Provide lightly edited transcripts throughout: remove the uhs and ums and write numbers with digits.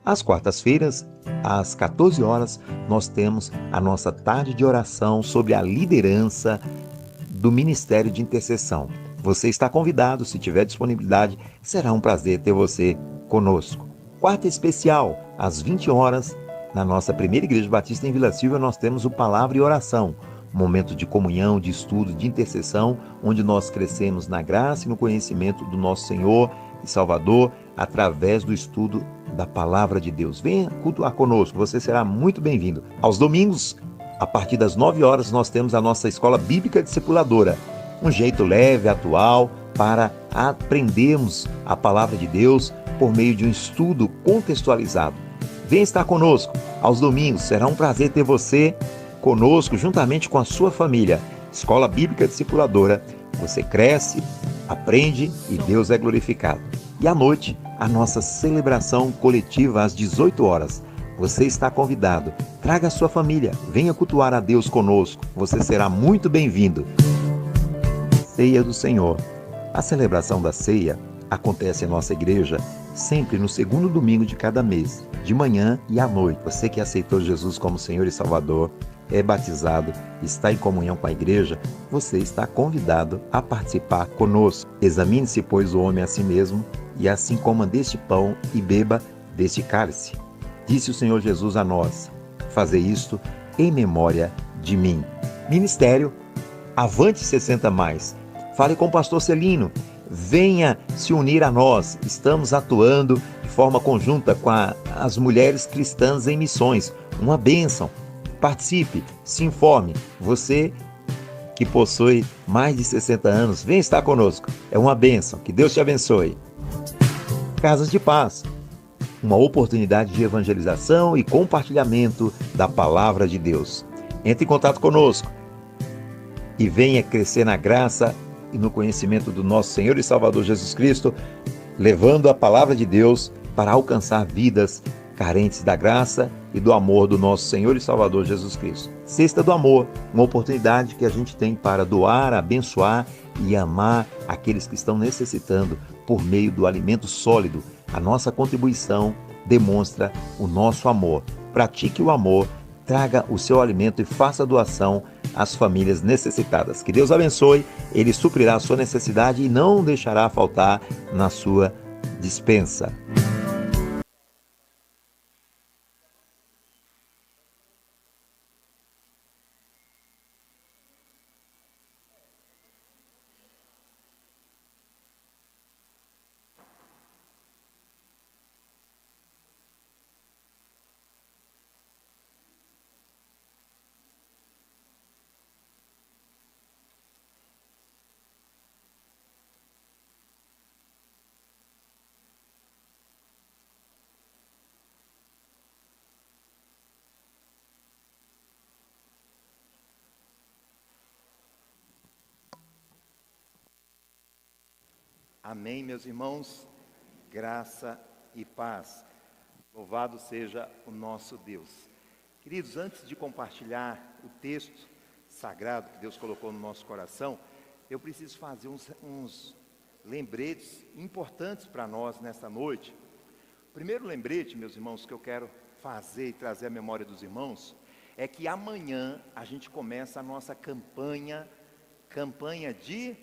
Às quartas-feiras, às 14 horas, nós temos a nossa tarde de oração sobre a liderança do Ministério de Intercessão. Você está convidado, se tiver disponibilidade, será um prazer ter você conosco. Quarta especial, às 20 horas, na nossa primeira Igreja Batista em Vila Silva, nós temos o Palavra e Oração, um momento de comunhão, de estudo, de intercessão, onde nós crescemos na graça e no conhecimento do nosso Senhor e Salvador, através do estudo da Palavra de Deus. Venha cultuar conosco, você será muito bem-vindo. Aos domingos, a partir das 9 horas, nós temos a nossa Escola Bíblica Discipuladora, um jeito leve, atual, para aprendermos a Palavra de Deus por meio de um estudo contextualizado. Venha estar conosco aos domingos, será um prazer ter você conosco, juntamente com a sua família. Escola Bíblica Discipuladora, você cresce, aprende e Deus é glorificado. E à noite, a nossa celebração coletiva às 18 horas. Você está convidado. Traga a sua família, venha cultuar a Deus conosco. Você será muito bem-vindo. Ceia do Senhor. A celebração da ceia acontece em nossa igreja sempre no segundo domingo de cada mês, de manhã e à noite. Você que aceitou Jesus como Senhor e Salvador, é batizado, está em comunhão com a igreja, você está convidado a participar conosco. Examine-se, pois, o homem a si mesmo, e assim coma deste pão e beba deste cálice. Disse o Senhor Jesus a nós: fazei isto em memória de mim. Ministério Avante 60+. Fale com o pastor Celino. Venha se unir a nós. Estamos atuando de forma conjunta com as mulheres cristãs em missões. Uma bênção. Participe, se informe. Você que possui mais de 60 anos, vem estar conosco. É uma bênção. Que Deus te abençoe. Casas de Paz. Uma oportunidade de evangelização e compartilhamento da palavra de Deus. Entre em contato conosco e venha crescer na graça e no conhecimento do nosso Senhor e Salvador Jesus Cristo, levando a palavra de Deus para alcançar vidas carentes da graça e do amor do nosso Senhor e Salvador Jesus Cristo. Cesta do Amor, uma oportunidade que a gente tem para doar, abençoar e amar aqueles que estão necessitando por meio do alimento sólido. A nossa contribuição demonstra o nosso amor. Pratique o amor, traga o seu alimento e faça doação às famílias necessitadas. Que Deus abençoe, Ele suprirá a sua necessidade e não deixará faltar na sua despensa. Amém, meus irmãos, graça e paz. Louvado seja o nosso Deus. Queridos, antes de compartilhar o texto sagrado que Deus colocou no nosso coração, eu preciso fazer uns lembretes importantes para nós nesta noite. O primeiro lembrete, meus irmãos, que eu quero fazer e trazer à memória dos irmãos, é que amanhã a gente começa a nossa campanha de...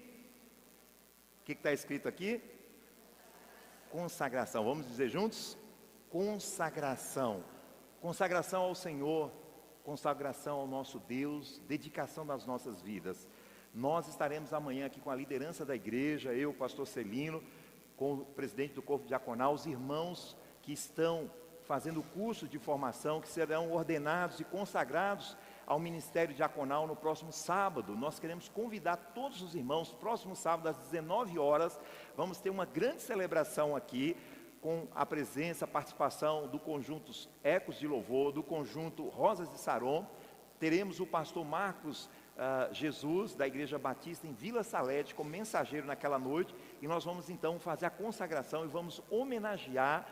O que está escrito aqui? Consagração. Vamos dizer juntos? Consagração. Consagração ao Senhor, consagração ao nosso Deus, dedicação das nossas vidas. Nós estaremos amanhã aqui com a liderança da igreja, eu, o pastor Celino, com o presidente do corpo diaconal, os irmãos que estão fazendo o curso de formação, que serão ordenados e consagrados ao Ministério Diaconal no próximo sábado. Nós queremos convidar todos os irmãos, próximo sábado às 19 horas, vamos ter uma grande celebração aqui, com a presença, a participação do conjunto Ecos de Louvor, do conjunto Rosas de Saron. Teremos o pastor Marcos Jesus, da Igreja Batista em Vila Salete, como mensageiro naquela noite, e nós vamos então fazer a consagração e vamos homenagear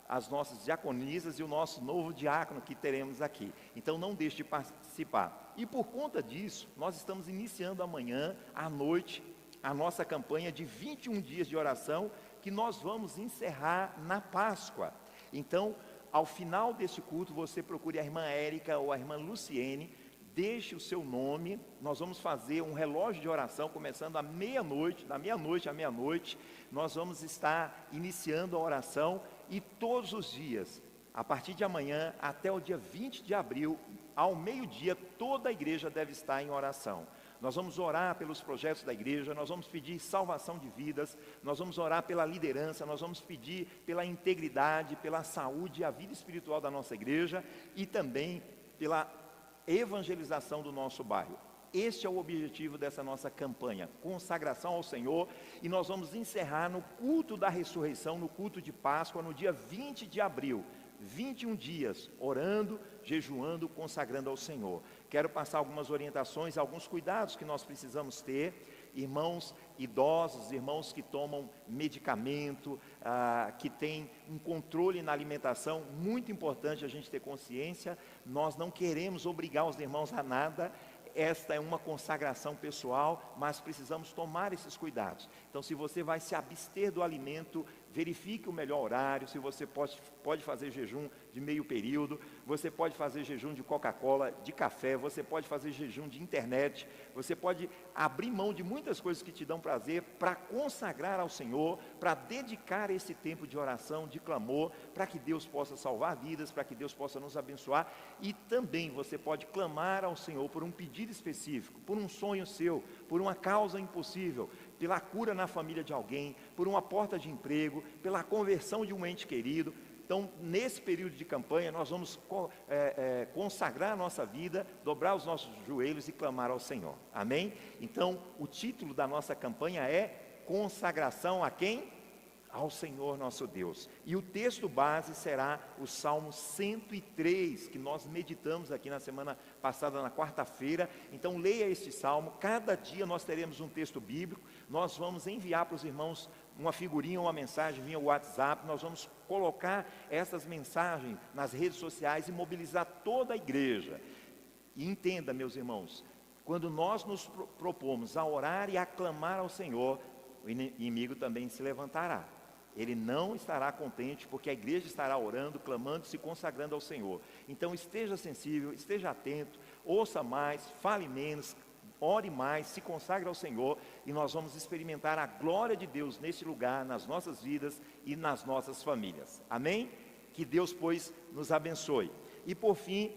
as nossas diaconisas e o nosso novo diácono que teremos aqui. Então não deixe de participar. E por conta disso, nós estamos iniciando amanhã, à noite, a nossa campanha de 21 dias de oração, que nós vamos encerrar na Páscoa. Então, ao final deste culto, você procure a irmã Érica ou a irmã Luciene, deixe o seu nome. Nós vamos fazer um relógio de oração começando à meia-noite, da meia-noite à meia-noite. Nós vamos estar iniciando a oração e todos os dias, a partir de amanhã até o dia 20 de abril, ao meio-dia, toda a igreja deve estar em oração. Nós vamos orar pelos projetos da igreja, nós vamos pedir salvação de vidas, nós vamos orar pela liderança, nós vamos pedir pela integridade, pela saúde e a vida espiritual da nossa igreja e também pela evangelização do nosso bairro. Este é o objetivo dessa nossa campanha, consagração ao Senhor, e nós vamos encerrar no culto da ressurreição, no culto de Páscoa, no dia 20 de abril, 21 dias, orando, jejuando, consagrando ao Senhor. Quero passar algumas orientações, alguns cuidados que nós precisamos ter. Irmãos idosos, irmãos que tomam medicamento, que têm um controle na alimentação, muito importante a gente ter consciência. Nós não queremos obrigar os irmãos a nada. Esta é uma consagração pessoal, mas precisamos tomar esses cuidados. Então, se você vai se abster do alimento, verifique o melhor horário. Se você pode fazer jejum de meio período, você pode fazer jejum de Coca-Cola, de café, você pode fazer jejum de internet, você pode abrir mão de muitas coisas que te dão prazer para consagrar ao Senhor, para dedicar esse tempo de oração, de clamor, para que Deus possa salvar vidas, para que Deus possa nos abençoar. E também você pode clamar ao Senhor por um pedido específico, por um sonho seu, por uma causa impossível, pela cura na família de alguém, por uma porta de emprego, pela conversão de um ente querido. Então, nesse período de campanha, nós vamos consagrar a nossa vida, dobrar os nossos joelhos e clamar ao Senhor. Amém? Então, o título da nossa campanha é Consagração a quem? Ao Senhor nosso Deus. E o texto base será o Salmo 103, que nós meditamos aqui na semana passada, na quarta-feira. Então leia este Salmo. Cada dia nós teremos um texto bíblico. Nós vamos enviar para os irmãos uma figurinha, uma mensagem via WhatsApp. Nós vamos colocar essas mensagens nas redes sociais e mobilizar toda a igreja. E entenda, meus irmãos, quando nós nos propomos a orar e a clamar ao Senhor, o inimigo também se levantará. Ele não estará contente, porque a igreja estará orando, clamando, se consagrando ao Senhor. Então esteja sensível, esteja atento, ouça mais, fale menos, ore mais, se consagre ao Senhor, e nós vamos experimentar a glória de Deus neste lugar, nas nossas vidas e nas nossas famílias. Amém? Que Deus, pois, nos abençoe. E por fim,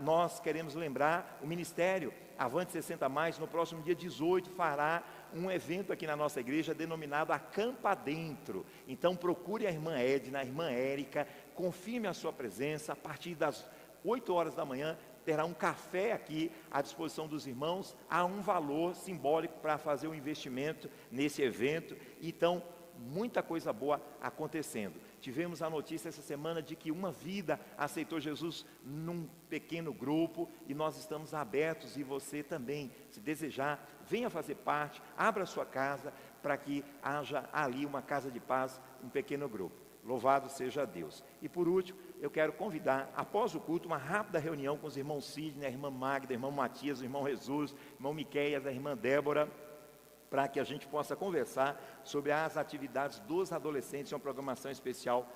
nós queremos lembrar, o Ministério Avante 60 Mais, no próximo dia 18, fará um evento aqui na nossa igreja denominado Acampa Dentro. Então procure a irmã Edna, a irmã Érica, confirme a sua presença. A partir das 8 horas da manhã terá um café aqui à disposição dos irmãos. Há um valor simbólico para fazer o investimento nesse evento. Então, muita coisa boa acontecendo. Tivemos a notícia essa semana de que uma vida aceitou Jesus num pequeno grupo, e nós estamos abertos, e você também, se desejar, venha fazer parte, abra sua casa, para que haja ali uma casa de paz, um pequeno grupo. Louvado seja Deus. E por último, eu quero convidar, após o culto, uma rápida reunião com os irmãos Sidney, a irmã Magda, o irmão Matias, o irmão Jesus, o irmão Miqueias, a irmã Débora, para que a gente possa conversar sobre as atividades dos adolescentes, uma programação especial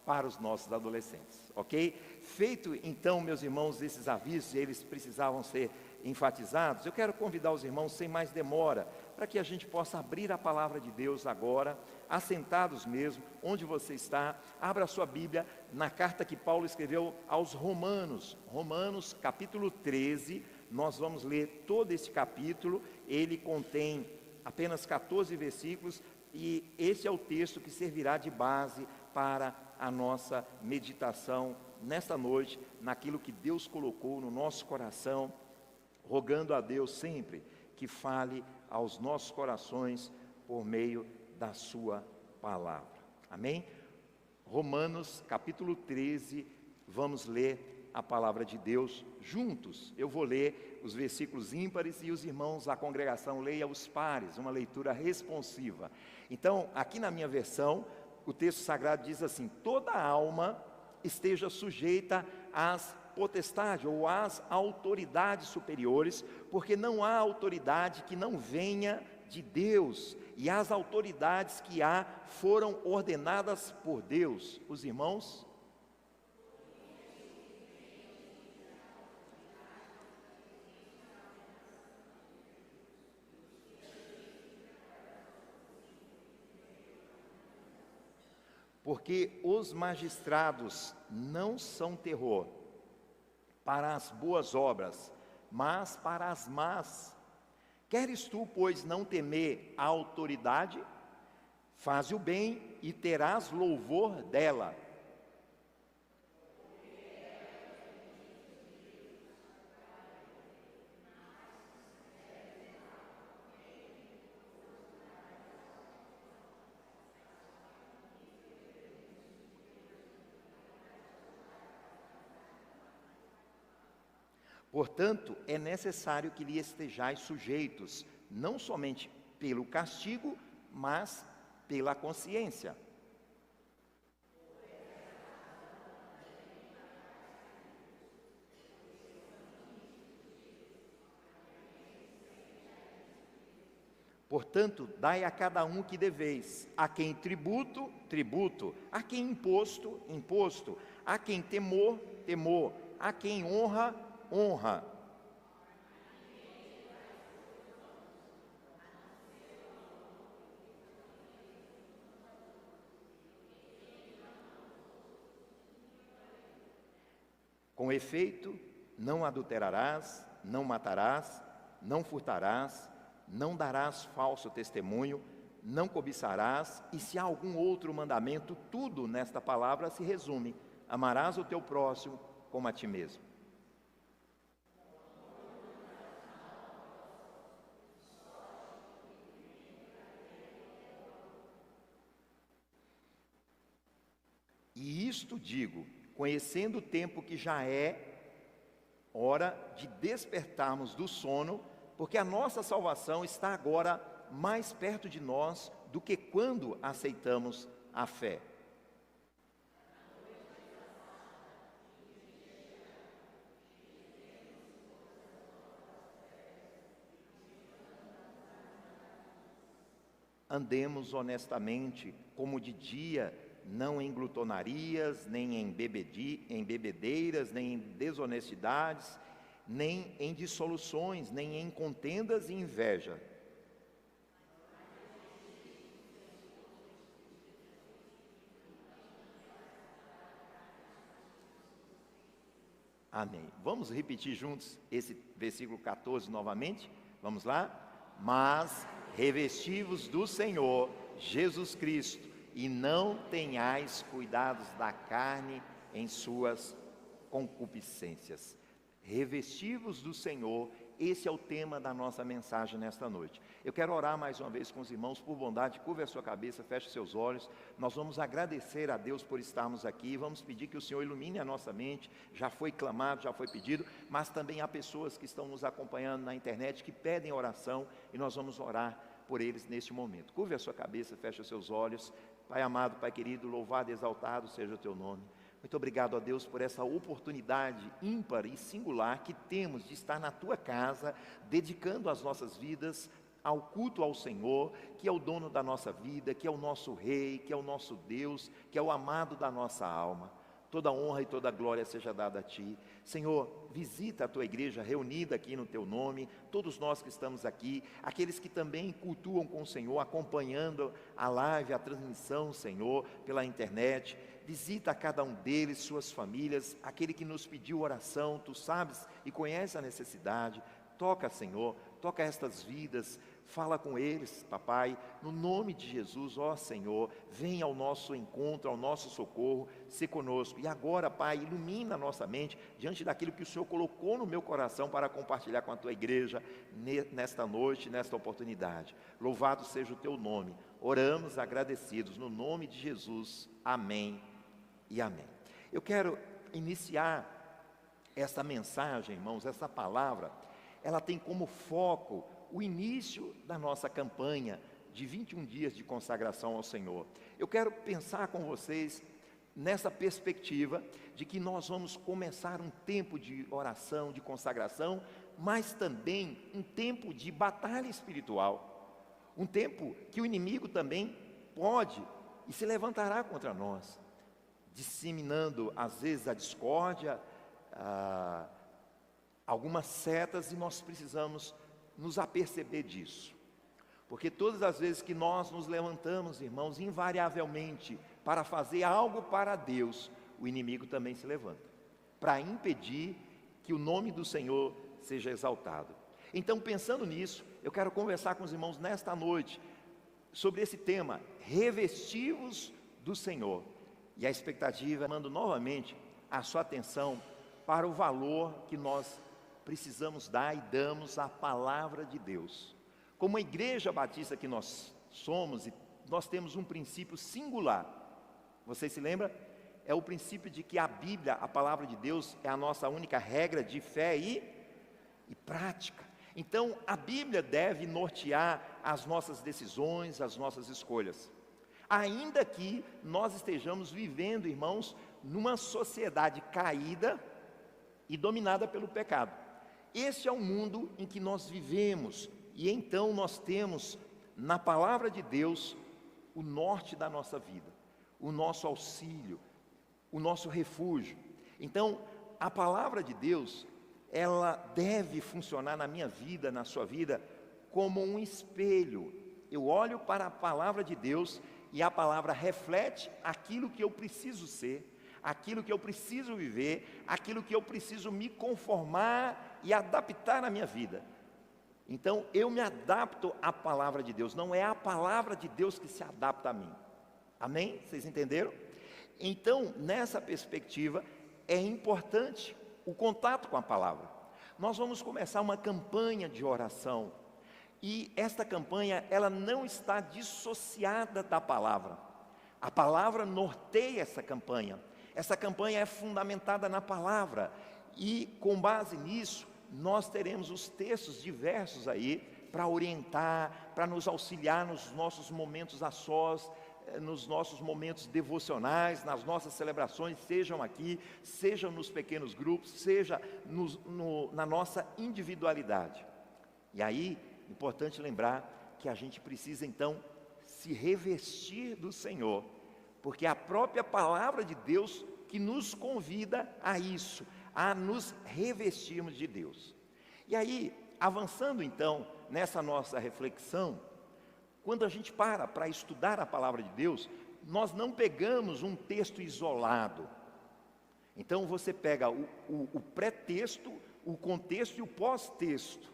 para os nossos adolescentes, ok? Feito então, meus irmãos, esses avisos, eles precisavam ser enfatizados, eu quero convidar os irmãos, sem mais demora, para que a gente possa abrir a palavra de Deus agora, assentados mesmo, onde você está. Abra a sua Bíblia na carta que Paulo escreveu aos Romanos, Romanos capítulo 13, nós vamos ler todo esse capítulo. Ele contém apenas 14 versículos, e esse é o texto que servirá de base para a nossa meditação nesta noite, naquilo que Deus colocou no nosso coração, rogando a Deus sempre que fale aos nossos corações por meio da sua palavra. Amém? Romanos capítulo 13, vamos ler a palavra de Deus juntos. Eu vou ler os versículos ímpares e os irmãos, a congregação, leia os pares, uma leitura responsiva. Então, aqui na minha versão, o texto sagrado diz assim: toda alma esteja sujeita às potestades ou às autoridades superiores, porque não há autoridade que não venha de Deus, e as autoridades que há foram ordenadas por Deus. Os irmãos porque os magistrados não são terror para as boas obras, mas para as más. Queres tu, pois, não temer a autoridade? Faze o bem e terás louvor dela. Portanto, é necessário que lhe estejais sujeitos, não somente pelo castigo, mas pela consciência. Portanto, dai a cada um que deveis, a quem tributo, tributo, a quem imposto, imposto, a quem temor, temor, a quem honra, honra. Com efeito, não adulterarás, não matarás, não furtarás, não darás falso testemunho, não cobiçarás, e se há algum outro mandamento, tudo nesta palavra se resume: amarás o teu próximo como a ti mesmo. E isto digo, conhecendo o tempo que já é hora de despertarmos do sono, porque a nossa salvação está agora mais perto de nós do que quando aceitamos a fé. Andemos honestamente, como de dia, não em glutonarias, nem em bebedeiras, nem em desonestidades, nem em dissoluções, nem em contendas e inveja. Amém. Vamos repetir juntos esse versículo 14 novamente? Vamos lá? Mas revesti-vos do Senhor Jesus Cristo, e não tenhais cuidados da carne em suas concupiscências. Revesti-vos do Senhor, esse é o tema da nossa mensagem nesta noite. Eu quero orar mais uma vez com os irmãos, por bondade, curva a sua cabeça, feche seus olhos. Nós vamos agradecer a Deus por estarmos aqui, vamos pedir que o Senhor ilumine a nossa mente. Já foi clamado, já foi pedido, mas também há pessoas que estão nos acompanhando na internet, que pedem oração, e nós vamos orar por eles neste momento. Curve a sua cabeça, feche os seus olhos. Pai amado, Pai querido, louvado e exaltado seja o teu nome. Muito obrigado a Deus por essa oportunidade ímpar e singular que temos de estar na tua casa, dedicando as nossas vidas ao culto ao Senhor, que é o dono da nossa vida, que é o nosso Rei, que é o nosso Deus, que é o amado da nossa alma. Toda honra e toda glória seja dada a Ti. Senhor, visita a Tua igreja reunida aqui no Teu nome, todos nós que estamos aqui, aqueles que também cultuam com o Senhor, acompanhando a live, a transmissão, Senhor, pela internet. Visita a cada um deles, suas famílias, aquele que nos pediu oração, Tu sabes e conheces a necessidade. Toca, Senhor, toca estas vidas. Fala com eles, papai, no nome de Jesus, ó Senhor, venha ao nosso encontro, ao nosso socorro, se conosco. E agora, Pai, ilumina a nossa mente diante daquilo que o Senhor colocou no meu coração para compartilhar com a Tua igreja nesta noite, nesta oportunidade. Louvado seja o Teu nome. Oramos agradecidos no nome de Jesus. Amém e amém. Eu quero iniciar essa mensagem, irmãos, essa palavra, ela tem como foco o início da nossa campanha de 21 dias de consagração ao Senhor. Eu quero pensar com vocês nessa perspectiva de que nós vamos começar um tempo de oração, de consagração, mas também um tempo de batalha espiritual, um tempo que o inimigo também pode e se levantará contra nós, disseminando às vezes a discórdia, algumas setas, e nós precisamos nos aperceber disso, porque todas as vezes que nós nos levantamos, irmãos, invariavelmente para fazer algo para Deus, o inimigo também se levanta, para impedir que o nome do Senhor seja exaltado. Então, pensando nisso, eu quero conversar com os irmãos nesta noite sobre esse tema, revestivos do Senhor. E a expectativa, mando novamente a sua atenção para o valor que nós precisamos dar e damos à palavra de Deus. Como a igreja batista que nós somos, nós temos um princípio singular. Você se lembra? É o princípio de que a Bíblia, a palavra de Deus, é a nossa única regra de fé e prática. Então, a Bíblia deve nortear as nossas decisões, as nossas escolhas. Ainda que nós estejamos vivendo, irmãos, numa sociedade caída e dominada pelo pecado. Esse é o mundo em que nós vivemos, e então nós temos na palavra de Deus o norte da nossa vida, o nosso auxílio, o nosso refúgio. Então, a palavra de Deus, ela deve funcionar na minha vida, na sua vida, como um espelho. Eu olho para a palavra de Deus e a palavra reflete aquilo que eu preciso ser, aquilo que eu preciso viver, aquilo que eu preciso me conformar e adaptar na minha vida. Então, eu me adapto à palavra de Deus, não é a palavra de Deus que se adapta a mim. Amém? Vocês entenderam? Então, nessa perspectiva, é importante o contato com a palavra. Nós vamos começar uma campanha de oração, e esta campanha, ela não está dissociada da palavra. A palavra norteia essa campanha. Essa campanha é fundamentada na palavra, e com base nisso, nós teremos os textos diversos aí, para orientar, para nos auxiliar nos nossos momentos a sós, nos nossos momentos devocionais, nas nossas celebrações, sejam aqui, sejam nos pequenos grupos, seja na nossa individualidade. E aí, importante lembrar que a gente precisa então se revestir do Senhor, porque é a própria palavra de Deus que nos convida a isso, a nos revestirmos de Deus. E aí, avançando então nessa nossa reflexão, quando a gente para estudar a palavra de Deus, nós não pegamos um texto isolado. Então você pega o pré-texto, o contexto e o pós-texto.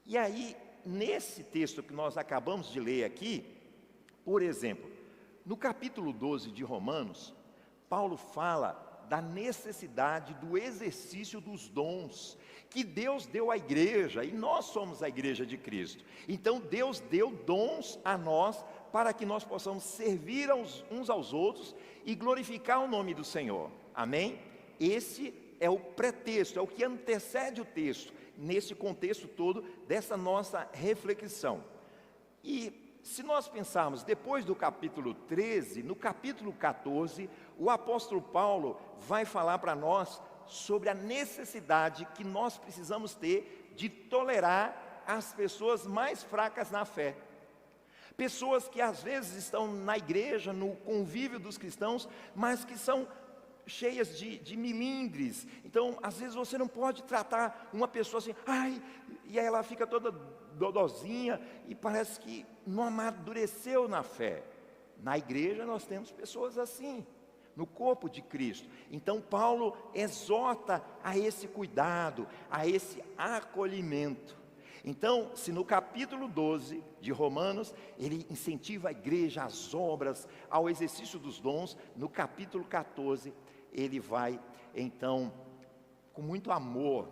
E aí, nesse texto que nós acabamos de ler aqui, por exemplo, no capítulo 12 de Romanos, Paulo fala da necessidade do exercício dos dons que Deus deu à igreja, e nós somos a igreja de Cristo. Então Deus deu dons a nós para que nós possamos servir uns aos outros e glorificar o nome do Senhor. Amém? Esse é o pretexto, é o que antecede o texto, nesse contexto todo dessa nossa reflexão. E se nós pensarmos depois do capítulo 13, no capítulo 14, o apóstolo Paulo vai falar para nós sobre a necessidade que nós precisamos ter de tolerar as pessoas mais fracas na fé. Pessoas que às vezes estão na igreja, no convívio dos cristãos, mas que são cheias de milindres. Então, às vezes você não pode tratar uma pessoa assim, e aí ela fica toda dodozinha e parece que não amadureceu na fé. Na igreja nós temos pessoas assim, no corpo de Cristo. Então Paulo exorta a esse cuidado, a esse acolhimento. Então, se no capítulo 12 de Romanos, ele incentiva a igreja às obras, ao exercício dos dons, no capítulo 14, ele vai, então, com muito amor,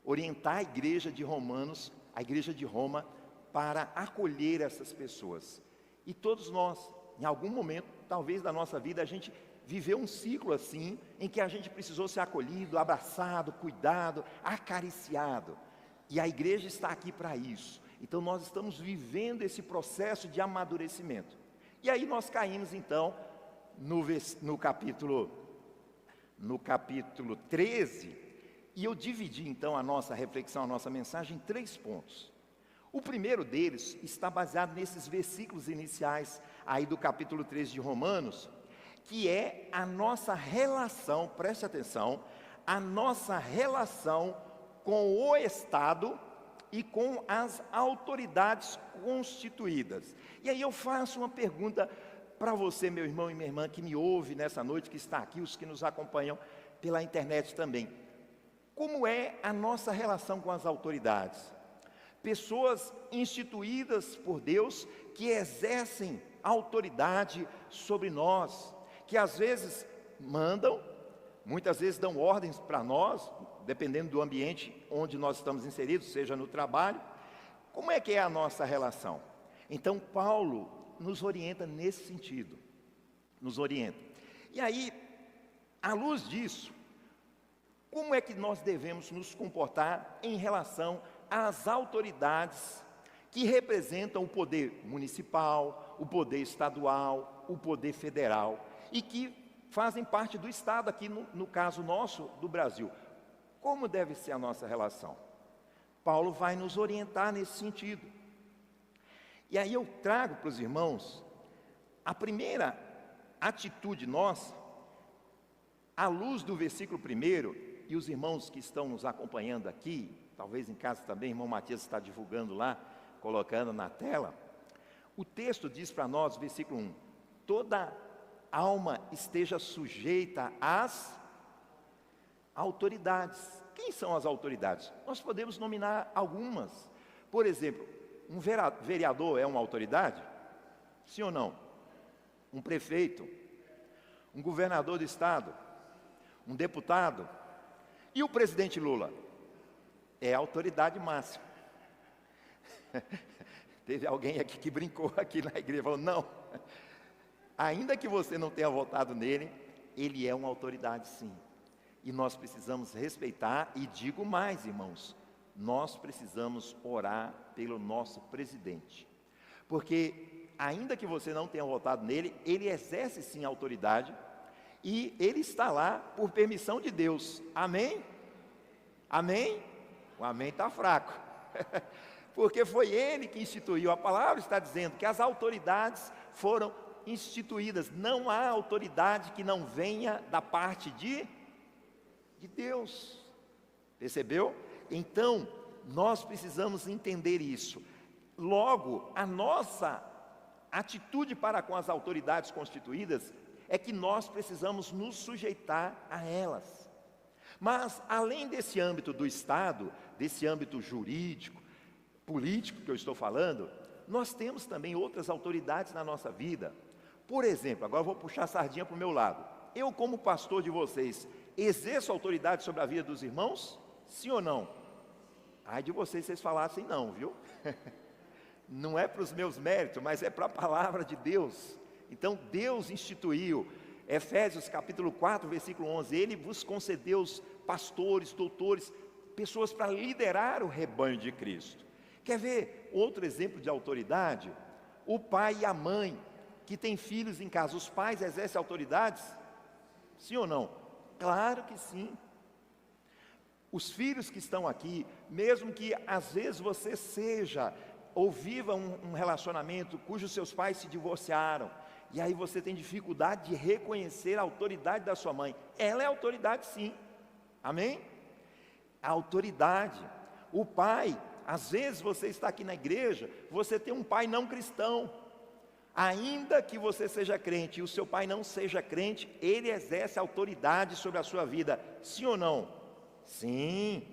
orientar a igreja de Romanos, a igreja de Roma, para acolher essas pessoas. E todos nós, em algum momento, talvez da nossa vida, a gente viveu um ciclo assim, em que a gente precisou ser acolhido, abraçado, cuidado, acariciado. E a igreja está aqui para isso. Então nós estamos vivendo esse processo de amadurecimento. E aí nós caímos então no capítulo 13, e eu dividi então a nossa reflexão, a nossa mensagem em 3 pontos. O primeiro deles está baseado nesses versículos iniciais aí do capítulo 13 de Romanos, que é a nossa relação, preste atenção, a nossa relação com o Estado e com as autoridades constituídas. E aí eu faço uma pergunta: para você, meu irmão e minha irmã, que me ouve nessa noite, que está aqui, os que nos acompanham pela internet também. Como é a nossa relação com as autoridades? Pessoas instituídas por Deus que exercem autoridade sobre nós, que às vezes mandam, muitas vezes dão ordens para nós, dependendo do ambiente onde nós estamos inseridos, seja no trabalho. Como é que é a nossa relação? Então Paulo nos orienta nesse sentido, nos orienta. E aí, à luz disso, como é que nós devemos nos comportar em relação às autoridades que representam o poder municipal, o poder estadual, o poder federal e que fazem parte do Estado, aqui no caso nosso, do Brasil? Como deve ser a nossa relação? Paulo vai nos orientar nesse sentido. E aí eu trago para os irmãos a primeira atitude nossa, à luz do versículo 1, e os irmãos que estão nos acompanhando aqui, talvez em casa também, irmão Matias está divulgando lá, colocando na tela. O texto diz para nós, versículo 1, toda alma esteja sujeita às autoridades. Quem são as autoridades? Nós podemos nominar algumas. Por exemplo, um vereador é uma autoridade? Sim ou não? Um prefeito, um governador do estado, um deputado. E o presidente Lula? É a autoridade máxima. Teve alguém aqui que brincou aqui na igreja, falou, não, ainda que você não tenha votado nele, ele é uma autoridade sim. E nós precisamos respeitar, e digo mais, irmãos, nós precisamos orar pelo nosso presidente. Porque, ainda que você não tenha votado nele, ele exerce sim autoridade, e ele está lá por permissão de Deus. Amém? Amém? O amém está fraco. Porque foi ele que instituiu. A palavra está dizendo que as autoridades foram instituídas. Não há autoridade que não venha da parte de Deus. Percebeu? Então, nós precisamos entender isso. Logo, a nossa atitude para com as autoridades constituídas é que nós precisamos nos sujeitar a elas. Mas, além desse âmbito do Estado, desse âmbito jurídico, político que eu estou falando, nós temos também outras autoridades na nossa vida. Por exemplo, agora eu vou puxar a sardinha para o meu lado. Eu, como pastor de vocês, exerço autoridade sobre a vida dos irmãos? Sim ou não? Ai de vocês, vocês falassem não, viu? Não é para os meus méritos, mas é para a palavra de Deus. Então Deus instituiu, Efésios capítulo 4, versículo 11, Ele vos concedeu os pastores, doutores, pessoas para liderar o rebanho de Cristo. Quer ver outro exemplo de autoridade? O pai e a mãe, que têm filhos em casa, os pais exercem autoridades? Sim ou não? Claro que sim. Os filhos que estão aqui, mesmo que às vezes você seja ou viva um relacionamento cujos seus pais se divorciaram, e aí você tem dificuldade de reconhecer a autoridade da sua mãe, ela é autoridade sim, amém? A autoridade, o pai, às vezes você está aqui na igreja, você tem um pai não cristão, ainda que você seja crente e o seu pai não seja crente, ele exerce autoridade sobre a sua vida, sim ou não? Sim,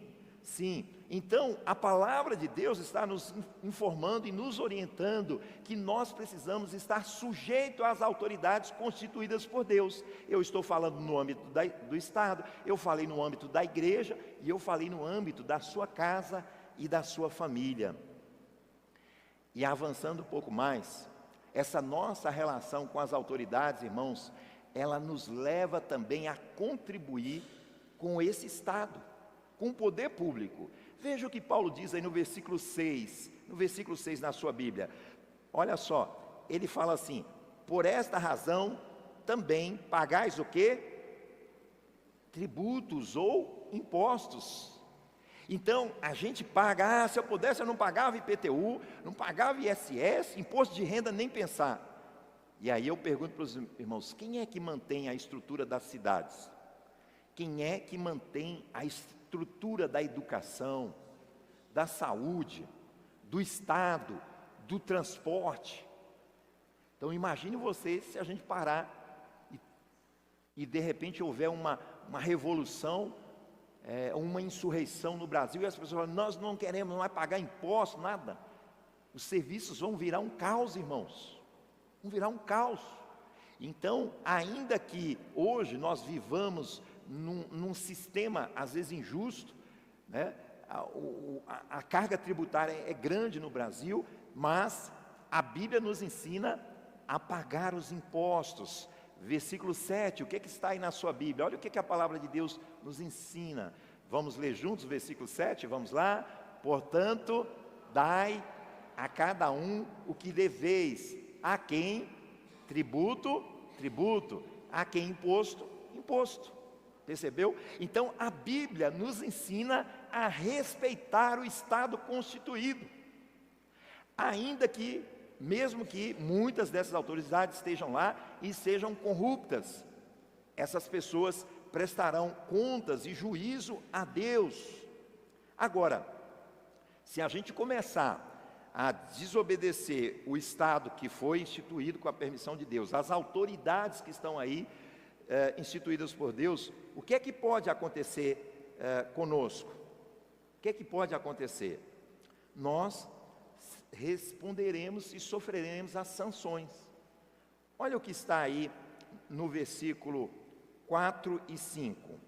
sim. Então, a palavra de Deus está nos informando e nos orientando que nós precisamos estar sujeitos às autoridades constituídas por Deus. Eu estou falando no âmbito do Estado, eu falei no âmbito da igreja e eu falei no âmbito da sua casa e da sua família. E avançando um pouco mais, essa nossa relação com as autoridades, irmãos, ela nos leva também a contribuir com esse Estado, com o poder público. Veja o que Paulo diz aí no versículo 6, na sua Bíblia. Olha só, ele fala assim, por esta razão também pagais o quê? Tributos ou impostos. Então, a gente paga, se eu pudesse eu não pagava IPTU, não pagava ISS, imposto de renda, nem pensar. E aí eu pergunto para os irmãos, quem é que mantém a estrutura das cidades? Quem é que mantém a estrutura da educação, da saúde, do Estado, do transporte? Então imagine você se a gente parar e de repente houver uma revolução, uma insurreição no Brasil, e as pessoas falam, nós não queremos, não vai pagar imposto, nada. Os serviços vão virar um caos, irmãos. Vão virar um caos. Então, ainda que hoje nós vivamos num sistema, às vezes injusto, né? A carga tributária é grande no Brasil, mas a Bíblia nos ensina a pagar os impostos. Versículo 7, o que está aí na sua Bíblia? Olha o que a palavra de Deus nos ensina. Vamos ler juntos o versículo 7, vamos lá? Portanto, dai a cada um o que deveis, a quem tributo, tributo, a quem imposto, imposto. Percebeu? Então a Bíblia nos ensina a respeitar o Estado constituído, ainda que, mesmo que muitas dessas autoridades estejam lá e sejam corruptas, essas pessoas prestarão contas e juízo a Deus. Agora, se a gente começar a desobedecer o Estado que foi instituído com a permissão de Deus, as autoridades que estão aí instituídas por Deus, o que é que pode acontecer conosco? O que é que pode acontecer? Nós responderemos e sofreremos as sanções. Olha o que está aí no versículo 4 e 5,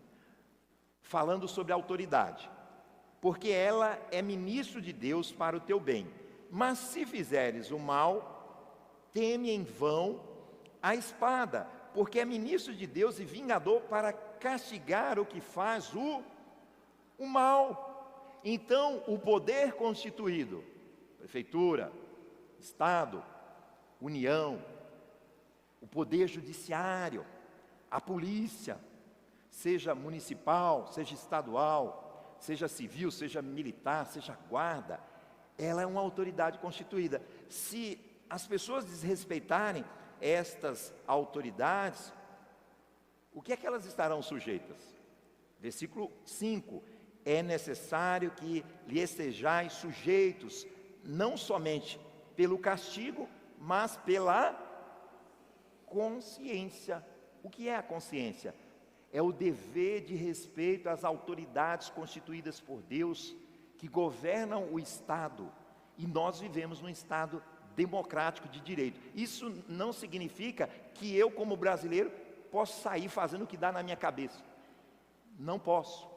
falando sobre a autoridade. Porque ela é ministro de Deus para o teu bem. Mas se fizeres o mal, teme em vão a espada, porque é ministro de Deus e vingador para castigar o que faz o mal. Então, o poder constituído, prefeitura, Estado, União, o poder judiciário, a polícia, seja municipal, seja estadual, seja civil, seja militar, seja guarda, ela é uma autoridade constituída. Se as pessoas desrespeitarem estas autoridades, o que é que elas estarão sujeitas? Versículo 5, é necessário que lhes sejais sujeitos, não somente pelo castigo, mas pela consciência. O que é a consciência? É o dever de respeito às autoridades constituídas por Deus, que governam o Estado, e nós vivemos num Estado democrático de direito. Isso não significa que eu, como brasileiro, posso sair fazendo o que dá na minha cabeça. Não posso.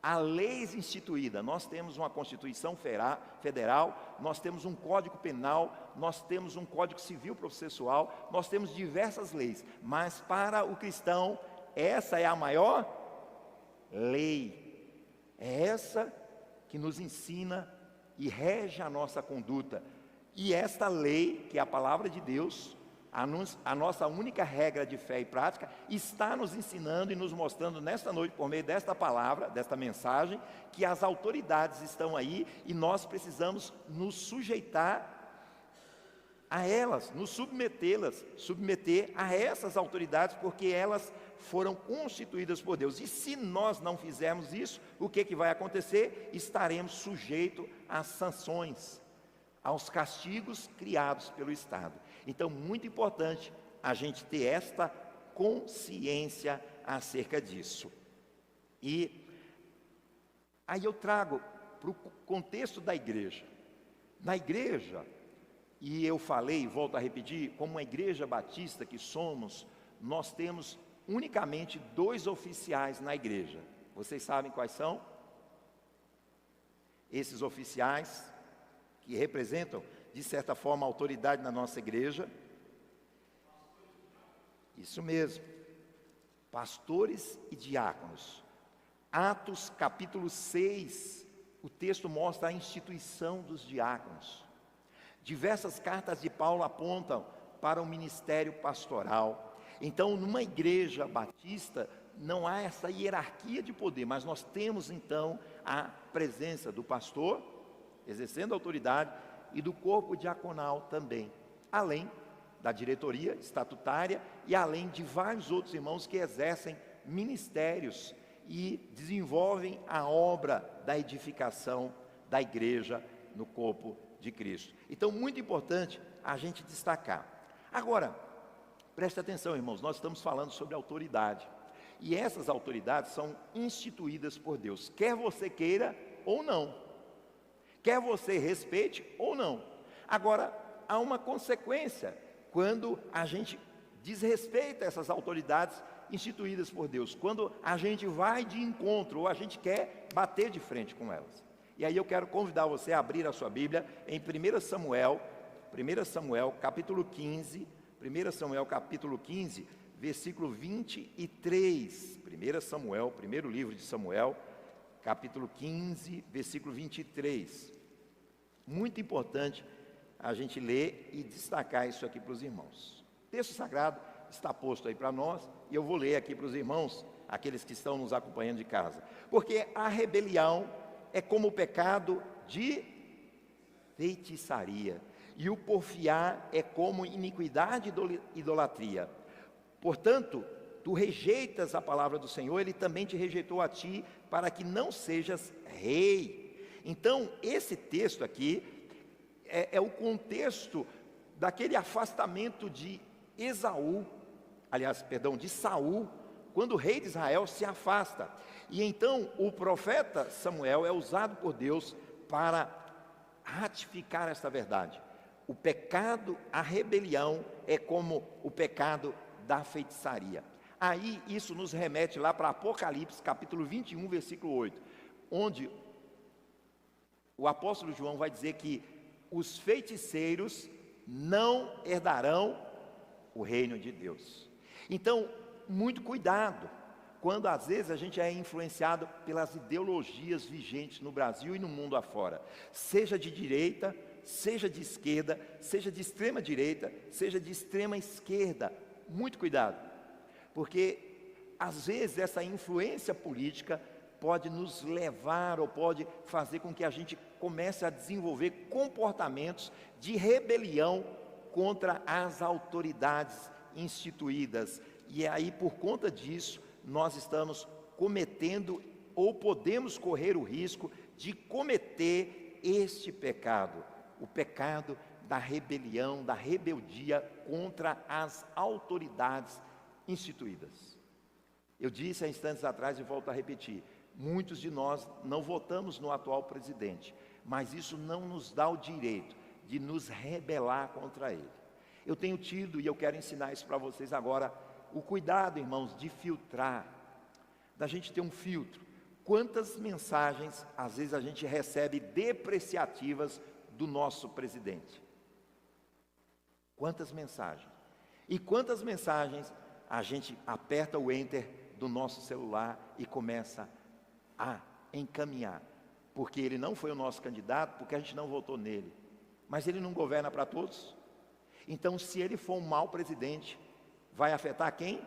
Há leis instituídas, nós temos uma Constituição Federal, nós temos um Código Penal, nós temos um Código Civil Processual, nós temos diversas leis, mas para o cristão, essa é a maior lei. É essa que nos ensina e rege a nossa conduta. E esta lei, que é a palavra de Deus, a nossa única regra de fé e prática, está nos ensinando e nos mostrando nesta noite, por meio desta palavra, desta mensagem, que as autoridades estão aí e nós precisamos nos sujeitar a elas, nos submeter a essas autoridades, porque elas foram constituídas por Deus. E se nós não fizermos isso, o que vai acontecer? Estaremos sujeitos às sanções, aos castigos criados pelo Estado. Então, muito importante a gente ter esta consciência acerca disso. E aí eu trago para o contexto da igreja. Na igreja, e eu falei, volto a repetir, como uma igreja batista que somos, nós temos unicamente 2 oficiais na igreja. Vocês sabem quais são? Esses oficiais que representam, de certa forma, a autoridade na nossa igreja. Isso mesmo, pastores e diáconos. Atos capítulo 6, o texto mostra a instituição dos diáconos. Diversas cartas de Paulo apontam para o ministério pastoral. Então, numa igreja batista, não há essa hierarquia de poder, mas nós temos então a presença do pastor, exercendo autoridade, e do corpo diaconal também, além da diretoria estatutária e além de vários outros irmãos que exercem ministérios e desenvolvem a obra da edificação da igreja no corpo de Cristo. Então, muito importante a gente destacar. Agora, preste atenção, irmãos, nós estamos falando sobre autoridade. E essas autoridades são instituídas por Deus, quer você queira ou não, quer você respeite ou não. Agora, há uma consequência quando a gente desrespeita essas autoridades instituídas por Deus, quando a gente vai de encontro ou a gente quer bater de frente com elas. E aí eu quero convidar você a abrir a sua Bíblia em 1 Samuel capítulo 15, 1 Samuel capítulo 15, versículo 23. 1 Samuel, primeiro livro de Samuel, capítulo 15, versículo 23. Muito importante a gente ler e destacar isso aqui para os irmãos. O texto sagrado está posto aí para nós, e eu vou ler aqui para os irmãos, aqueles que estão nos acompanhando de casa. Porque a rebelião é como o pecado de feitiçaria, e o porfiar é como iniquidade e idolatria. Portanto, tu rejeitas a palavra do Senhor, Ele também te rejeitou a ti, para que não sejas rei. Então, esse texto aqui é o contexto daquele afastamento de de Saul, quando o rei de Israel se afasta. E então o profeta Samuel é usado por Deus para ratificar esta verdade. O pecado, a rebelião é como o pecado da feitiçaria. Aí isso nos remete lá para Apocalipse, capítulo 21, versículo 8, onde o apóstolo João vai dizer que os feiticeiros não herdarão o reino de Deus. Então, muito cuidado, quando às vezes a gente é influenciado pelas ideologias vigentes no Brasil e no mundo afora, seja de direita, seja de esquerda, seja de extrema direita, seja de extrema esquerda. Muito cuidado, porque às vezes essa influência política pode nos levar ou pode fazer com que a gente comece a desenvolver comportamentos de rebelião contra as autoridades instituídas. E aí, por conta disso, nós estamos cometendo ou podemos correr o risco de cometer este pecado, o pecado da rebelião, da rebeldia contra as autoridades instituídas. Eu disse há instantes atrás e volto a repetir, muitos de nós não votamos no atual presidente, mas isso não nos dá o direito de nos rebelar contra ele. Eu tenho tido, e eu quero ensinar isso para vocês agora, o cuidado, irmãos, de filtrar, da gente ter um filtro. Quantas mensagens, às vezes, a gente recebe depreciativas do nosso presidente? Quantas mensagens? E quantas mensagens a gente aperta o enter do nosso celular e começa a encaminhar? Porque ele não foi o nosso candidato, porque a gente não votou nele. Mas ele não governa para todos? Então, se ele for um mau presidente, vai afetar quem?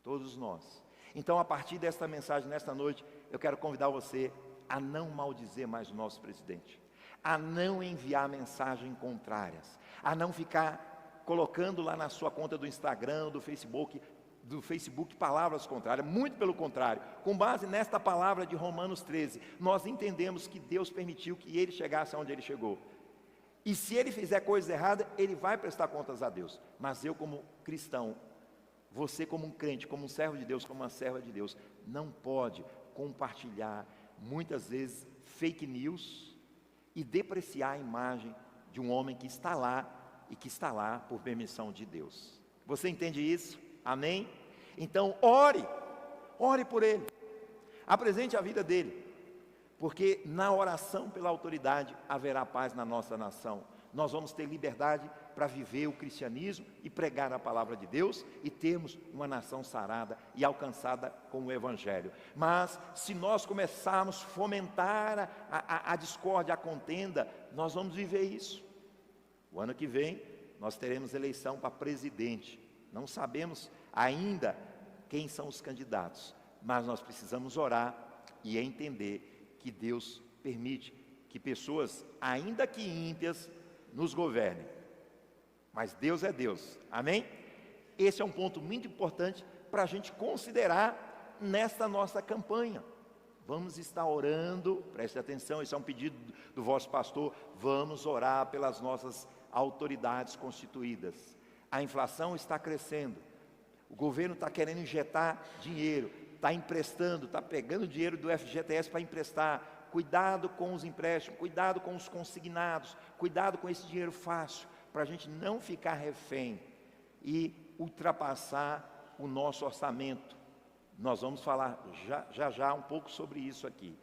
Todos nós. Então, a partir desta mensagem, nesta noite, eu quero convidar você a não maldizer mais o nosso presidente, a não enviar mensagens contrárias, a não ficar colocando lá na sua conta do Instagram, do Facebook palavras contrárias. Muito pelo contrário, com base nesta palavra de Romanos 13, nós entendemos que Deus permitiu que ele chegasse aonde ele chegou. E se ele fizer coisas erradas, ele vai prestar contas a Deus. Mas eu, como cristão, você como um crente, como um servo de Deus, como uma serva de Deus, não pode compartilhar, muitas vezes, fake news e depreciar a imagem de um homem que está lá e que está lá por permissão de Deus. Você entende isso? Amém? Então, ore por ele, apresente a vida dele. Porque na oração pela autoridade haverá paz na nossa nação. Nós vamos ter liberdade para viver o cristianismo e pregar a palavra de Deus e termos uma nação sarada e alcançada com o Evangelho. Mas se nós começarmos a fomentar a discórdia, a contenda, nós vamos viver isso. O ano que vem nós teremos eleição para presidente. Não sabemos ainda quem são os candidatos, mas nós precisamos orar e entender que Deus permite que pessoas, ainda que ímpias, nos governem. Mas Deus é Deus, amém? Esse é um ponto muito importante para a gente considerar nesta nossa campanha. Vamos estar orando, preste atenção, isso é um pedido do vosso pastor, vamos orar pelas nossas autoridades constituídas. A inflação está crescendo, o governo está querendo injetar dinheiro, está emprestando, está pegando dinheiro do FGTS para emprestar. Cuidado com os empréstimos, cuidado com os consignados, cuidado com esse dinheiro fácil, para a gente não ficar refém e ultrapassar o nosso orçamento. Nós vamos falar já um pouco sobre isso aqui.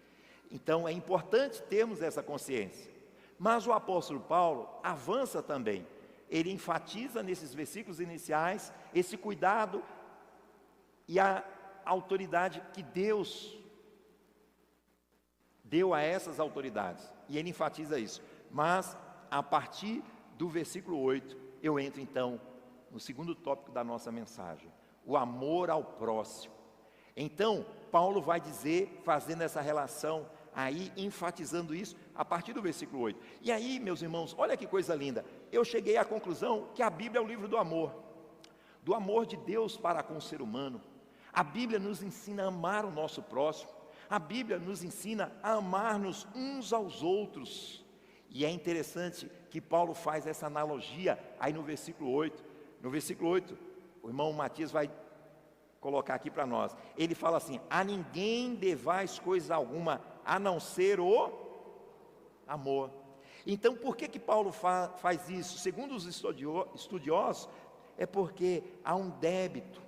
Então é importante termos essa consciência. Mas o apóstolo Paulo avança também. Ele enfatiza nesses versículos iniciais esse cuidado e a autoridade que Deus deu a essas autoridades. E ele enfatiza isso. Mas a partir do versículo 8, eu entro então no segundo tópico da nossa mensagem: o amor ao próximo. Então, Paulo vai dizer, fazendo essa relação aí, enfatizando isso, a partir do versículo 8. E aí, meus irmãos, olha que coisa linda. Eu cheguei à conclusão que a Bíblia é o livro do amor de Deus para com o ser humano. A Bíblia nos ensina a amar o nosso próximo. A Bíblia nos ensina a amar-nos uns aos outros. E é interessante que Paulo faz essa analogia aí no versículo 8. No versículo 8, o irmão Matias vai colocar aqui para nós. Ele fala assim: a ninguém devais coisa alguma, a não ser o amor. Então, por que Paulo faz isso? Segundo os estudiosos, é porque há um débito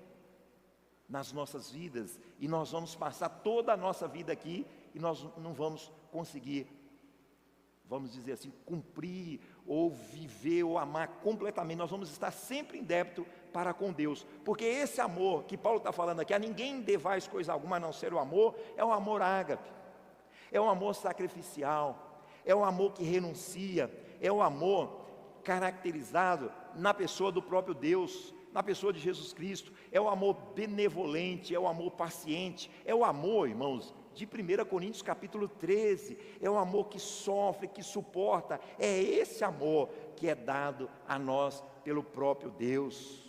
nas nossas vidas, e nós vamos passar toda a nossa vida aqui, e nós não vamos conseguir, vamos dizer assim, cumprir, ou viver, ou amar completamente. Nós vamos estar sempre em débito para com Deus, porque esse amor que Paulo está falando aqui, a ninguém devais coisa alguma a não ser o amor, é um amor ágape, é um amor sacrificial, é um amor que renuncia, é um amor caracterizado na pessoa do próprio Deus, na pessoa de Jesus Cristo. É o amor benevolente, é o amor paciente, é o amor, irmãos, de 1 Coríntios capítulo 13, é o amor que sofre, que suporta. É esse amor que é dado a nós pelo próprio Deus,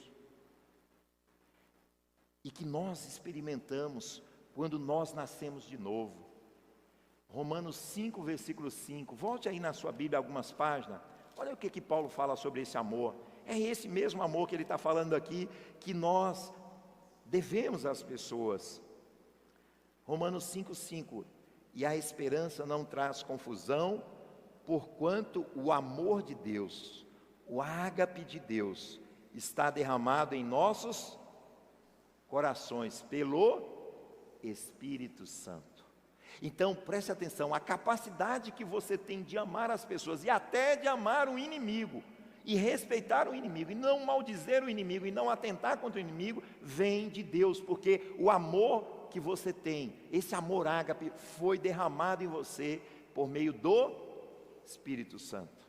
e que nós experimentamos quando nós nascemos de novo. Romanos 5, versículo 5, volte aí na sua Bíblia algumas páginas, olha o que Paulo fala sobre esse amor. É esse mesmo amor que ele está falando aqui, que nós devemos às pessoas. Romanos 5, 5, e a esperança não traz confusão, porquanto o amor de Deus, o ágape de Deus, está derramado em nossos corações pelo Espírito Santo. Então preste atenção, a capacidade que você tem de amar as pessoas, e até de amar o inimigo, e respeitar o inimigo, e não maldizer o inimigo, e não atentar contra o inimigo, vem de Deus, porque o amor que você tem, esse amor ágape, foi derramado em você por meio do Espírito Santo.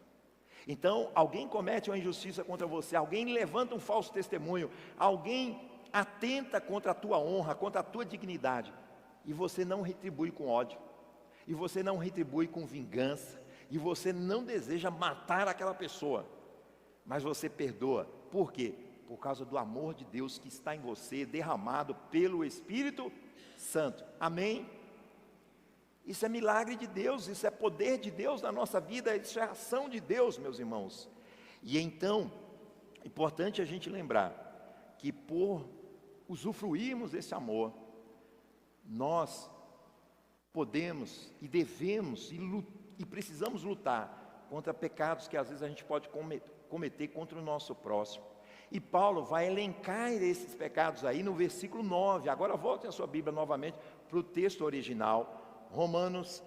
Então, alguém comete uma injustiça contra você, alguém levanta um falso testemunho, alguém atenta contra a tua honra, contra a tua dignidade, e você não retribui com ódio, e você não retribui com vingança, e você não deseja matar aquela pessoa, mas você perdoa. Por quê? Por causa do amor de Deus que está em você, derramado pelo Espírito Santo. Amém? Isso é milagre de Deus, isso é poder de Deus na nossa vida, isso é ação de Deus, meus irmãos. E então, é importante a gente lembrar que por usufruirmos desse amor, nós podemos e devemos e precisamos lutar contra pecados que às vezes a gente pode cometer contra o nosso próximo. E Paulo vai elencar esses pecados aí no versículo 9. Agora volte a sua Bíblia novamente para o texto original, Romanos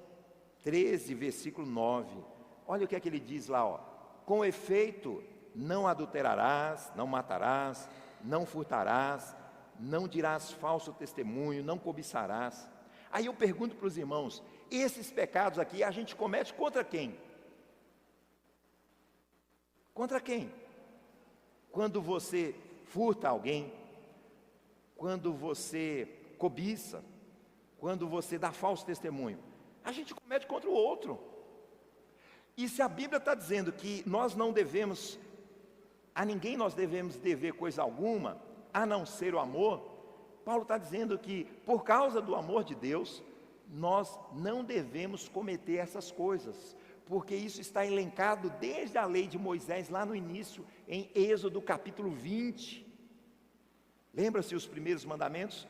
13, versículo 9. Olha o que é que ele diz lá, ó. Com efeito, não adulterarás, não matarás, não furtarás, não dirás falso testemunho, não cobiçarás. Aí eu pergunto para os irmãos, esses pecados aqui a gente comete contra quem? Contra quem? Quando você furta alguém, quando você cobiça, quando você dá falso testemunho, a gente comete contra o outro. E se a Bíblia está dizendo que nós não devemos, a ninguém nós devemos dever coisa alguma, a não ser o amor, Paulo está dizendo que por causa do amor de Deus, nós não devemos cometer essas coisas, porque isso está elencado desde a lei de Moisés, lá no início, em Êxodo capítulo 20. Lembra-se os primeiros mandamentos?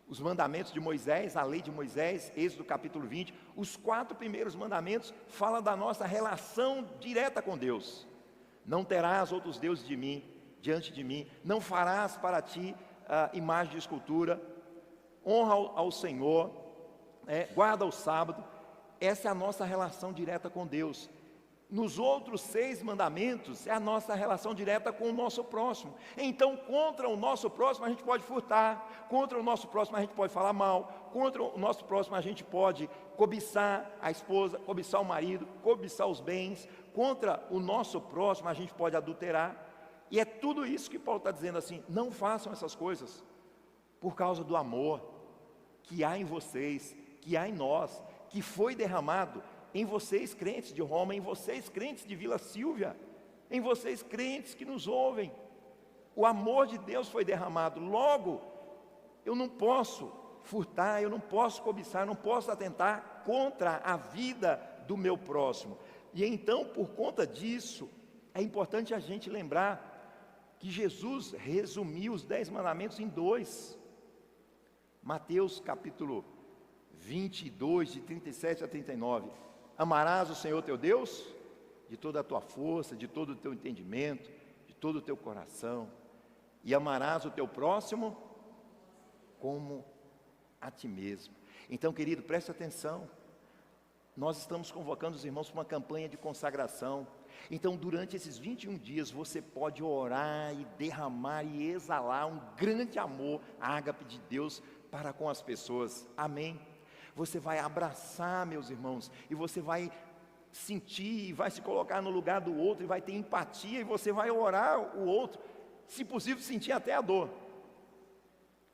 Os mandamentos de Moisés, a lei de Moisés, Êxodo capítulo 20, os 4 primeiros mandamentos falam da nossa relação direta com Deus. Não terás outros deuses diante de mim, não farás para ti imagem de escultura, honra ao Senhor, guarda o sábado. Essa é a nossa relação direta com Deus. Nos outros 6 mandamentos é a nossa relação direta com o nosso próximo. Então, contra o nosso próximo a gente pode furtar, contra o nosso próximo a gente pode falar mal, contra o nosso próximo a gente pode cobiçar a esposa, cobiçar o marido, cobiçar os bens, contra o nosso próximo a gente pode adulterar. E é tudo isso que Paulo está dizendo assim: não façam essas coisas, por causa do amor que há em vocês, que há em nós, que foi derramado em vocês crentes de Roma, em vocês crentes de Vila Sílvia, em vocês crentes que nos ouvem. O amor de Deus foi derramado. Logo, eu não posso furtar, eu não posso cobiçar, eu não posso atentar contra a vida do meu próximo. E então, por conta disso, é importante a gente lembrar que Jesus resumiu os 10 mandamentos em 2. Mateus capítulo 22, de 37 a 39. Amarás o Senhor teu Deus de toda a tua força, de todo o teu entendimento, de todo o teu coração, e amarás o teu próximo como a ti mesmo. Então, querido, preste atenção. Nós estamos convocando os irmãos para uma campanha de consagração. Então, durante esses 21 dias, você pode orar e derramar e exalar um grande amor, ágape de Deus para com as pessoas. Amém? Você vai abraçar, meus irmãos, e você vai sentir, e vai se colocar no lugar do outro, e vai ter empatia, e você vai orar o outro, se possível sentir até a dor.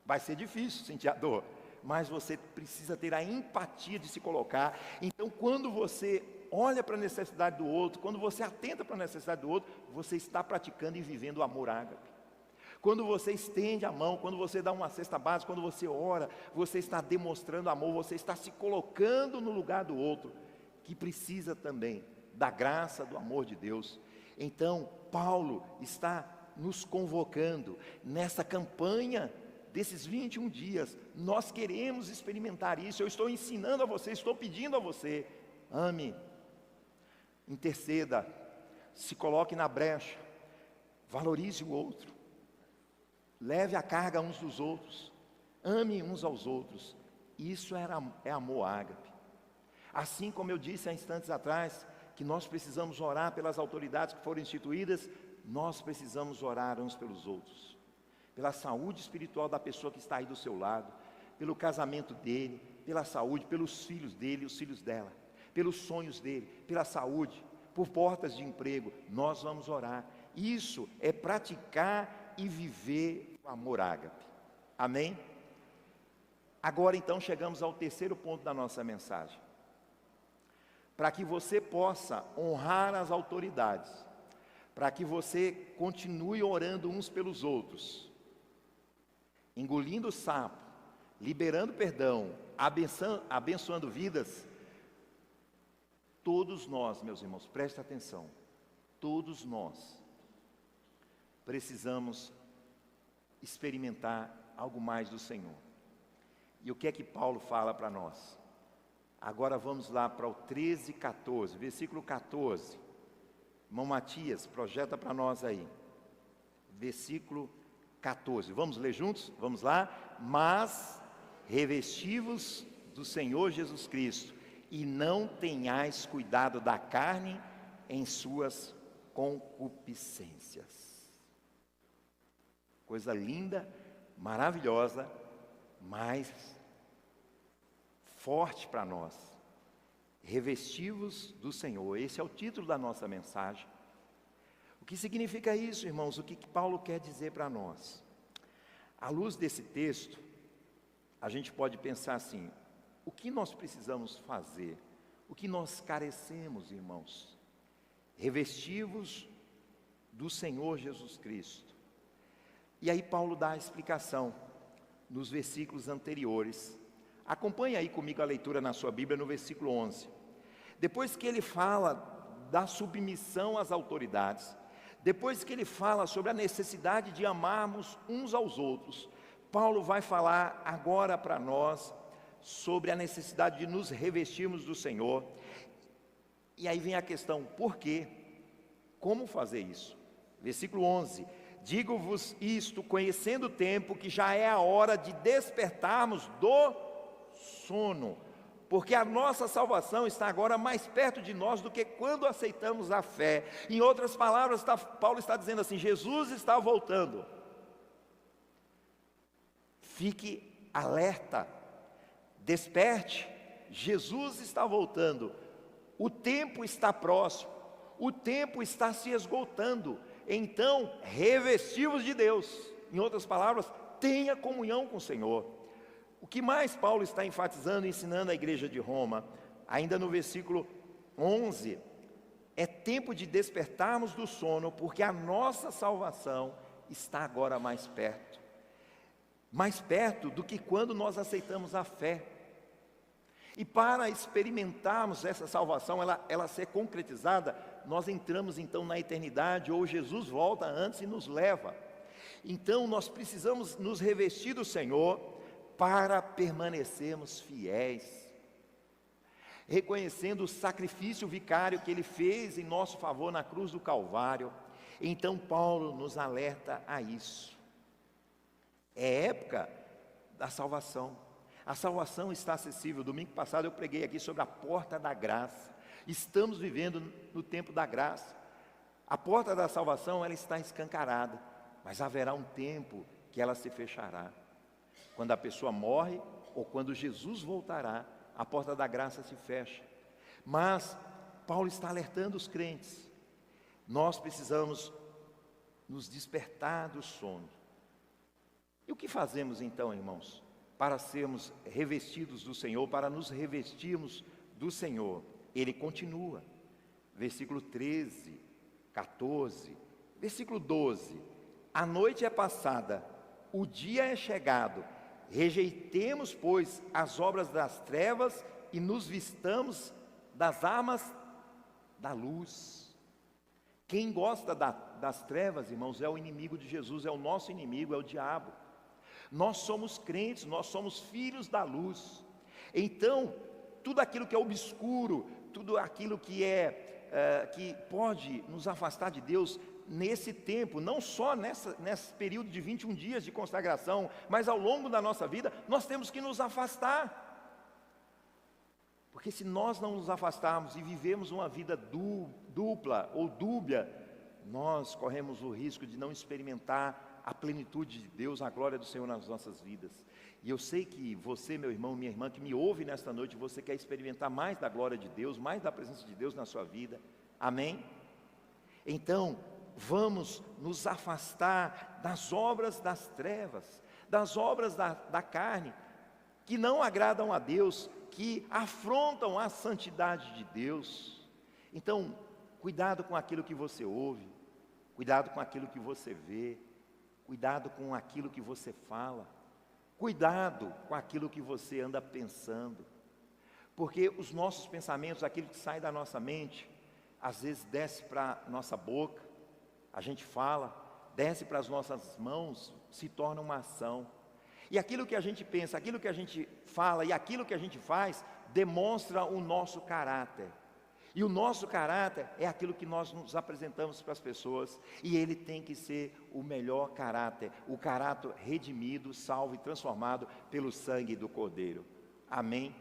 Vai ser difícil sentir a dor, mas você precisa ter a empatia de se colocar. Então, quando você olha para a necessidade do outro, quando você atenta para a necessidade do outro, você está praticando e vivendo o amor ágape. Quando você estende a mão, quando você dá uma cesta básica, quando você ora, você está demonstrando amor, você está se colocando no lugar do outro, que precisa também da graça, do amor de Deus. Então, Paulo está nos convocando nessa campanha desses 21 dias. Nós queremos experimentar isso. Eu estou ensinando a você, estou pedindo a você: ame, interceda, se coloque na brecha, valorize o outro. Leve a carga uns dos outros, ame uns aos outros. Isso é amor ágape. Assim como eu disse há instantes atrás, que nós precisamos orar pelas autoridades que foram instituídas, nós precisamos orar uns pelos outros, pela saúde espiritual da pessoa que está aí do seu lado, pelo casamento dele, pela saúde, pelos filhos dele e os filhos dela, pelos sonhos dele, pela saúde, por portas de emprego. Nós vamos orar. Isso é praticar e viver o amor ágape. Amém? Agora então chegamos ao terceiro ponto da nossa mensagem. Para que você possa honrar as autoridades, para que você continue orando uns pelos outros, engolindo o sapo, liberando perdão, abençoando vidas, todos nós, meus irmãos, prestem atenção, todos nós precisamos experimentar algo mais do Senhor. E o que é que Paulo fala para nós? Agora vamos lá para o 13, 14, versículo 14. Irmão Matias, projeta para nós aí. Versículo 14. Vamos ler juntos? Vamos lá? Mas revesti-vos do Senhor Jesus Cristo, e não tenhais cuidado da carne em suas concupiscências. Coisa linda, maravilhosa, mas forte para nós. Revesti-vos do Senhor. Esse é o título da nossa mensagem. O que significa isso, irmãos? O que Paulo quer dizer para nós? À luz desse texto, a gente pode pensar assim: o que nós precisamos fazer? O que nós carecemos, irmãos? Revesti-vos do Senhor Jesus Cristo. E aí Paulo dá a explicação nos versículos anteriores. Acompanhe aí comigo a leitura na sua Bíblia no versículo 11. depois que ele fala da submissão às autoridades, depois que ele fala sobre a necessidade de amarmos uns aos outros, Paulo vai falar agora para nós sobre a necessidade de nos revestirmos do Senhor. E aí vem a questão, por quê? Como fazer isso? Versículo 11: digo-vos isto, conhecendo o tempo, que já é a hora de despertarmos do sono, porque a nossa salvação está agora mais perto de nós do que quando aceitamos a fé. Em outras palavras, Paulo está dizendo assim: Jesus está voltando. Fique alerta, desperte, Jesus está voltando, o tempo está próximo, o tempo está se esgotando. Então, revestivos de Deus. Em outras palavras, tenha comunhão com o Senhor. O que mais Paulo está enfatizando e ensinando à igreja de Roma? Ainda no versículo 11, é tempo de despertarmos do sono, porque a nossa salvação está agora mais perto do que quando nós aceitamos a fé. E para experimentarmos essa salvação, ela ser concretizada, nós entramos então na eternidade, ou Jesus volta antes e nos leva. Então nós precisamos nos revestir do Senhor para permanecermos fiéis, reconhecendo o sacrifício vicário que Ele fez em nosso favor na cruz do Calvário. Então Paulo nos alerta a isso. É época da salvação. A salvação está acessível. Domingo passado eu preguei aqui sobre a porta da graça. Estamos vivendo no tempo da graça. A porta da salvação, ela está escancarada, mas haverá um tempo que ela se fechará. Quando a pessoa morre ou quando Jesus voltará, a porta da graça se fecha. Mas Paulo está alertando os crentes. Nós precisamos nos despertar do sono. E o que fazemos então, irmãos, para sermos revestidos do Senhor, para nos revestirmos do Senhor? Ele continua, versículo 13, 14, versículo 12: a noite é passada, o dia é chegado, rejeitemos, pois, as obras das trevas e nos vistamos das armas da luz. Quem gosta das trevas, irmãos, é o inimigo de Jesus, é o nosso inimigo, é o diabo. Nós somos crentes, nós somos filhos da luz. Então, tudo aquilo que é obscuro, tudo aquilo que que pode nos afastar de Deus nesse tempo, não só nesse período de 21 dias de consagração, mas ao longo da nossa vida, nós temos que nos afastar. Porque se nós não nos afastarmos e vivemos uma vida dupla ou dúbia, nós corremos o risco de não experimentar a plenitude de Deus, a glória do Senhor nas nossas vidas. E eu sei que você, meu irmão, minha irmã, que me ouve nesta noite, você quer experimentar mais da glória de Deus, mais da presença de Deus na sua vida. Amém? Então, vamos nos afastar das obras das trevas, das obras da carne, que não agradam a Deus, que afrontam a santidade de Deus. Então, cuidado com aquilo que você ouve, cuidado com aquilo que você vê, cuidado com aquilo que você fala, cuidado com aquilo que você anda pensando, porque os nossos pensamentos, aquilo que sai da nossa mente, às vezes desce para a nossa boca, a gente fala, desce para as nossas mãos, se torna uma ação. E aquilo que a gente pensa, aquilo que a gente fala e aquilo que a gente faz, demonstra o nosso caráter. E o nosso caráter é aquilo que nós nos apresentamos para as pessoas, e ele tem que ser o melhor caráter, o caráter redimido, salvo e transformado pelo sangue do Cordeiro. Amém?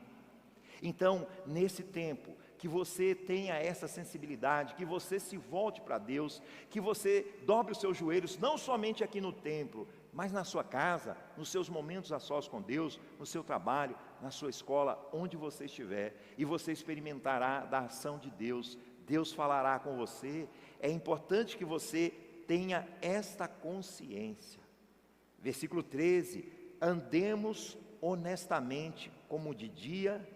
Então, nesse tempo, que você tenha essa sensibilidade, que você se volte para Deus, que você dobre os seus joelhos, não somente aqui no templo, mas na sua casa, nos seus momentos a sós com Deus, no seu trabalho, na sua escola, onde você estiver, e você experimentará da ação de Deus, Deus falará com você. É importante que você tenha esta consciência. Versículo 13: andemos honestamente como de dia.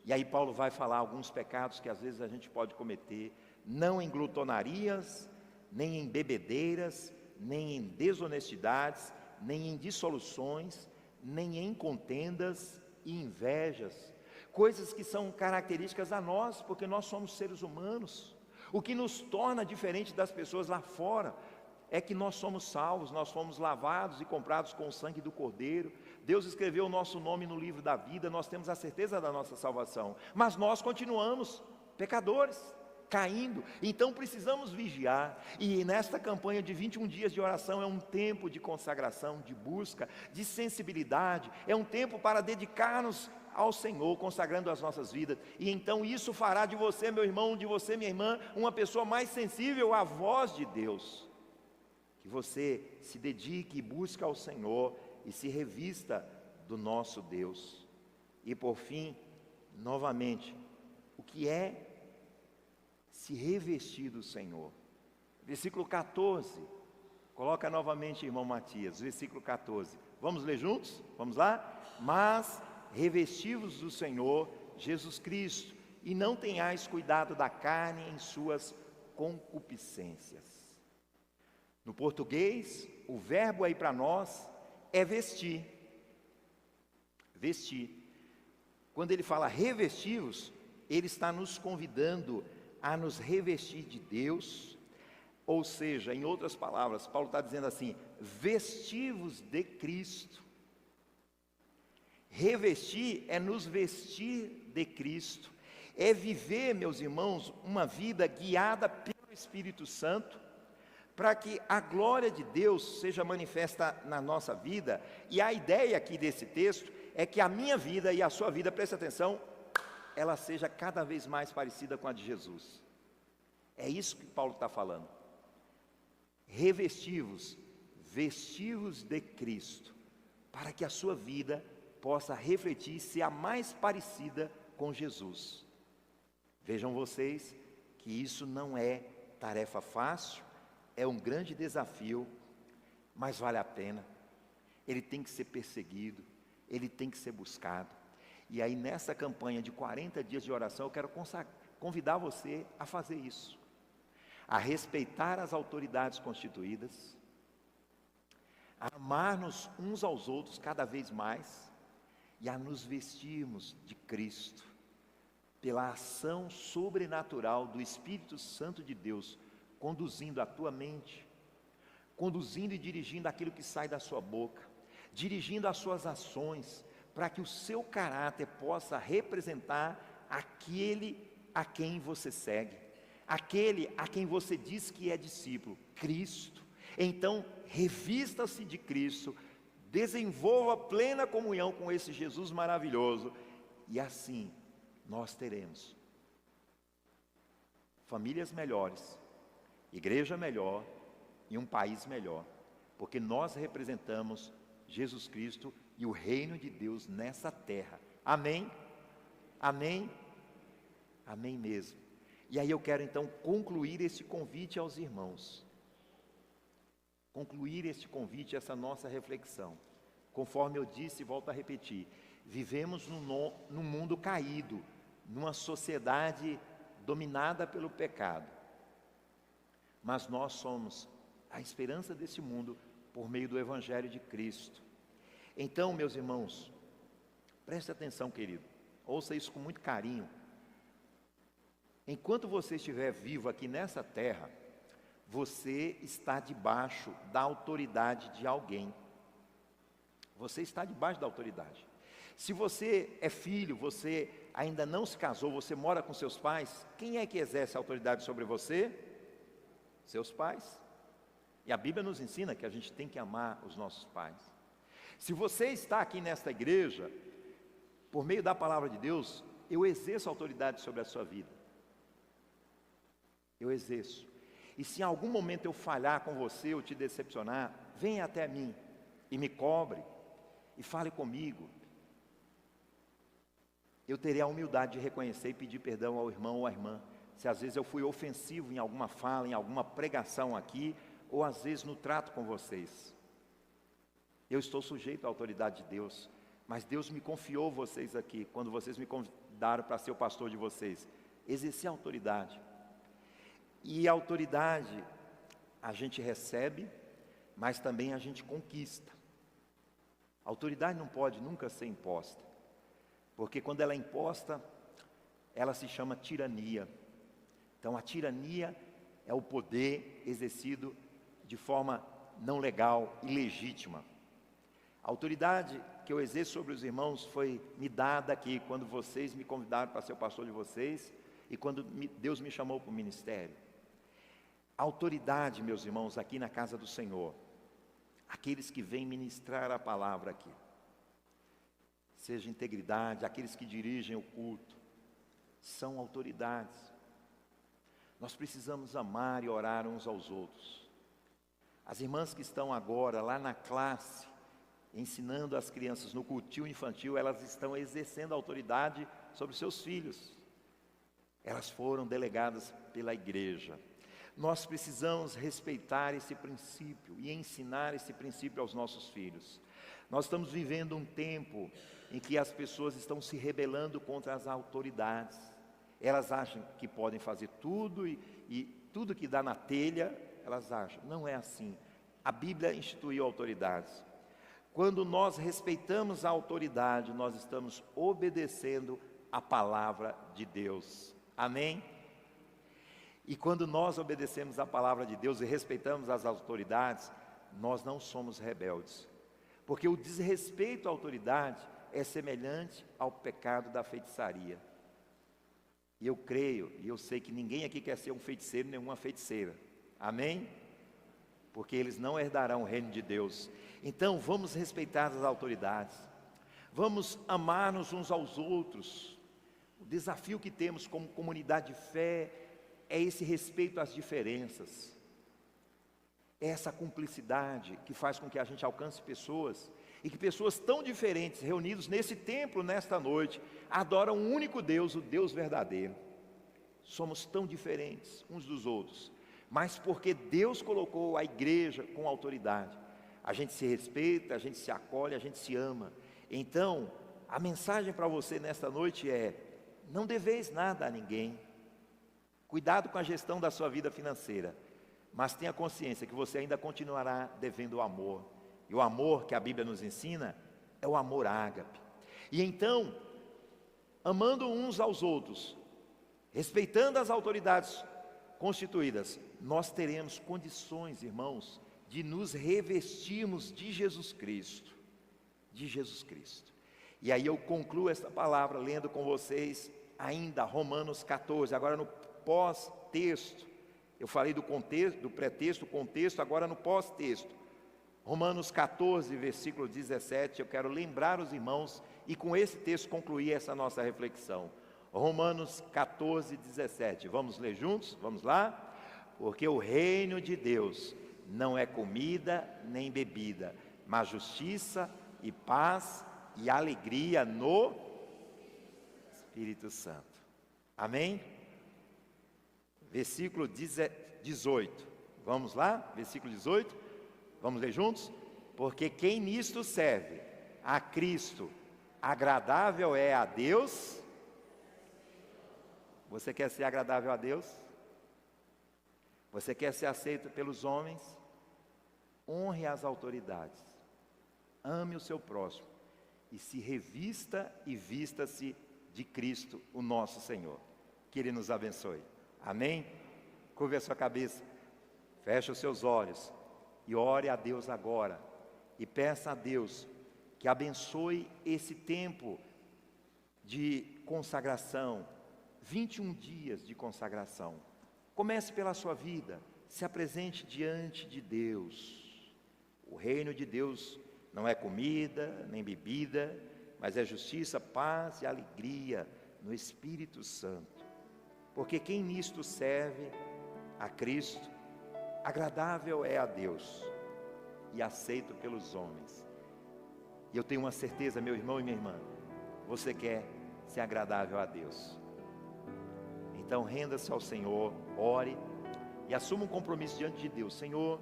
E aí Paulo vai falar alguns pecados que às vezes a gente pode cometer: não em glutonarias, nem em bebedeiras, nem em desonestidades, nem em dissoluções, nem em contendas e invejas, coisas que são características a nós, porque nós somos seres humanos. O que nos torna diferente das pessoas lá fora é que nós somos salvos, nós fomos lavados e comprados com o sangue do Cordeiro. Deus escreveu o nosso nome no livro da vida, nós temos a certeza da nossa salvação, mas nós continuamos pecadores, caindo. Então precisamos vigiar, e nesta campanha de 21 dias de oração é um tempo de consagração, de busca, de sensibilidade, é um tempo para dedicar-nos ao Senhor, consagrando as nossas vidas, e então isso fará de você, meu irmão, de você, minha irmã, uma pessoa mais sensível à voz de Deus. Que você se dedique e busque ao Senhor e se revista do nosso Deus. E por fim, novamente, o que é se revestir do Senhor? Versículo 14, coloca novamente, irmão Matias, versículo 14. Vamos ler juntos? Vamos lá? Mas revesti-vos do Senhor Jesus Cristo, e não tenhais cuidado da carne em suas concupiscências. No português, o verbo aí para nós é vestir. Vestir. Quando ele fala revesti-vos, ele está nos convidando a nos revestir de Deus, ou seja, em outras palavras, Paulo está dizendo assim: vesti-vos de Cristo. Revestir é nos vestir de Cristo, é viver, meus irmãos, uma vida guiada pelo Espírito Santo, para que a glória de Deus seja manifesta na nossa vida. E a ideia aqui desse texto é que a minha vida e a sua vida, preste atenção, ela seja cada vez mais parecida com a de Jesus. É isso que Paulo está falando. Revesti-vos, vesti-vos de Cristo, para que a sua vida possa refletir e ser a mais parecida com Jesus. Vejam vocês que isso não é tarefa fácil, é um grande desafio, mas vale a pena. Ele tem que ser perseguido, ele tem que ser buscado. E aí nessa campanha de 40 dias de oração, eu quero convidar você a fazer isso, a respeitar as autoridades constituídas, a amar-nos uns aos outros cada vez mais, e a nos vestirmos de Cristo, pela ação sobrenatural do Espírito Santo de Deus, conduzindo a tua mente, conduzindo e dirigindo aquilo que sai da sua boca, dirigindo as suas ações, para que o seu caráter possa representar aquele a quem você segue, aquele a quem você diz que é discípulo, Cristo. Então, revista-se de Cristo, desenvolva plena comunhão com esse Jesus maravilhoso, e assim nós teremos famílias melhores, igreja melhor e um país melhor, porque nós representamos Jesus Cristo e o reino de Deus nessa terra. Amém? Amém? Amém mesmo. E aí eu quero então concluir esse convite aos irmãos, concluir este convite, essa nossa reflexão. Conforme eu disse e volto a repetir, vivemos num mundo caído, numa sociedade dominada pelo pecado, mas nós somos a esperança desse mundo por meio do Evangelho de Cristo. Então, meus irmãos, preste atenção, querido, ouça isso com muito carinho. Enquanto você estiver vivo aqui nessa terra, você está debaixo da autoridade de alguém. Você está debaixo da autoridade. Se você é filho, você ainda não se casou, você mora com seus pais, quem é que exerce a autoridade sobre você? Seus pais. E a Bíblia nos ensina que a gente tem que amar os nossos pais. Se você está aqui nesta igreja, por meio da palavra de Deus, eu exerço autoridade sobre a sua vida. Eu exerço. E se em algum momento eu falhar com você, ou te decepcionar, venha até mim e me cobre e fale comigo. Eu terei a humildade de reconhecer e pedir perdão ao irmão ou à irmã, se às vezes eu fui ofensivo em alguma fala, em alguma pregação aqui, ou às vezes no trato com vocês. Eu estou sujeito à autoridade de Deus, mas Deus me confiou vocês aqui, quando vocês me convidaram para ser o pastor de vocês. Exercer a autoridade. E a autoridade a gente recebe, mas também a gente conquista. A autoridade não pode nunca ser imposta. porque quando ela é imposta, ela se chama tirania. Então a tirania é o poder exercido de forma não legal, ilegítima. A autoridade que eu exerço sobre os irmãos foi me dada aqui quando vocês me convidaram para ser o pastor de vocês e quando Deus me chamou para o ministério. A autoridade, meus irmãos, aqui na casa do Senhor, aqueles que vêm ministrar a palavra aqui, seja integridade, aqueles que dirigem o culto, são autoridades. Nós precisamos amar e orar uns aos outros. As irmãs que estão agora lá na classe, ensinando as crianças no cultinho infantil, elas estão exercendo autoridade sobre seus filhos. Elas foram delegadas pela igreja. Nós precisamos respeitar esse princípio e ensinar esse princípio aos nossos filhos. Nós estamos vivendo um tempo em que as pessoas estão se rebelando contra as autoridades. Elas acham que podem fazer tudo e tudo que dá na telha, elas acham. Não é assim. A Bíblia instituiu autoridades. Quando nós respeitamos a autoridade, nós estamos obedecendo a palavra de Deus. Amém? E quando nós obedecemos a palavra de Deus e respeitamos as autoridades, nós não somos rebeldes. Porque o desrespeito à autoridade é semelhante ao pecado da feitiçaria. E eu creio, e eu sei que ninguém aqui quer ser um feiticeiro, nenhuma feiticeira. Amém? Porque eles não herdarão o reino de Deus. Então vamos respeitar as autoridades. Vamos amar-nos uns aos outros. O desafio que temos como comunidade de fé é esse respeito às diferenças. É essa cumplicidade que faz com que a gente alcance pessoas, e que pessoas tão diferentes, reunidos nesse templo, nesta noite, adoram um único Deus, o Deus verdadeiro. Somos tão diferentes uns dos outros, mas porque Deus colocou a igreja com autoridade, a gente se respeita, a gente se acolhe, a gente se ama. Então, a mensagem para você nesta noite é: não deveis nada a ninguém. Cuidado com a gestão da sua vida financeira, mas tenha consciência que você ainda continuará devendo o amor. E o amor que a Bíblia nos ensina é o amor ágape. E então, amando uns aos outros, respeitando as autoridades constituídas, nós teremos condições, irmãos, de nos revestirmos de Jesus Cristo. De Jesus Cristo. E aí eu concluo esta palavra lendo com vocês ainda Romanos 14, agora no pós-texto. Eu falei do contexto, do pré-texto, contexto, agora no pós-texto. Romanos 14, versículo 17, eu quero lembrar os irmãos e com esse texto concluir essa nossa reflexão. Romanos 14, 17, vamos ler juntos? Vamos lá? Porque o reino de Deus não é comida nem bebida, mas justiça e paz e alegria no Espírito Santo. Amém? Versículo 18, vamos lá? Versículo 18. Vamos ler juntos? Porque quem nisto serve a Cristo, agradável é a Deus. Você quer ser agradável a Deus? Você quer ser aceito pelos homens? Honre as autoridades. Ame o seu próximo. E se revista e vista-se de Cristo, o nosso Senhor. Que Ele nos abençoe. Amém? Curve a sua cabeça. Feche os seus olhos. E ore a Deus agora, e peça a Deus que abençoe esse tempo de consagração, 21 dias de consagração. Comece pela sua vida, se apresente diante de Deus. O reino de Deus não é comida, nem bebida, mas é justiça, paz e alegria no Espírito Santo. Porque quem nisto serve a Cristo, agradável é a Deus e aceito pelos homens. E eu tenho uma certeza, meu irmão e minha irmã, você quer ser agradável a Deus. Então renda-se ao Senhor, ore e assuma um compromisso diante de Deus. Senhor,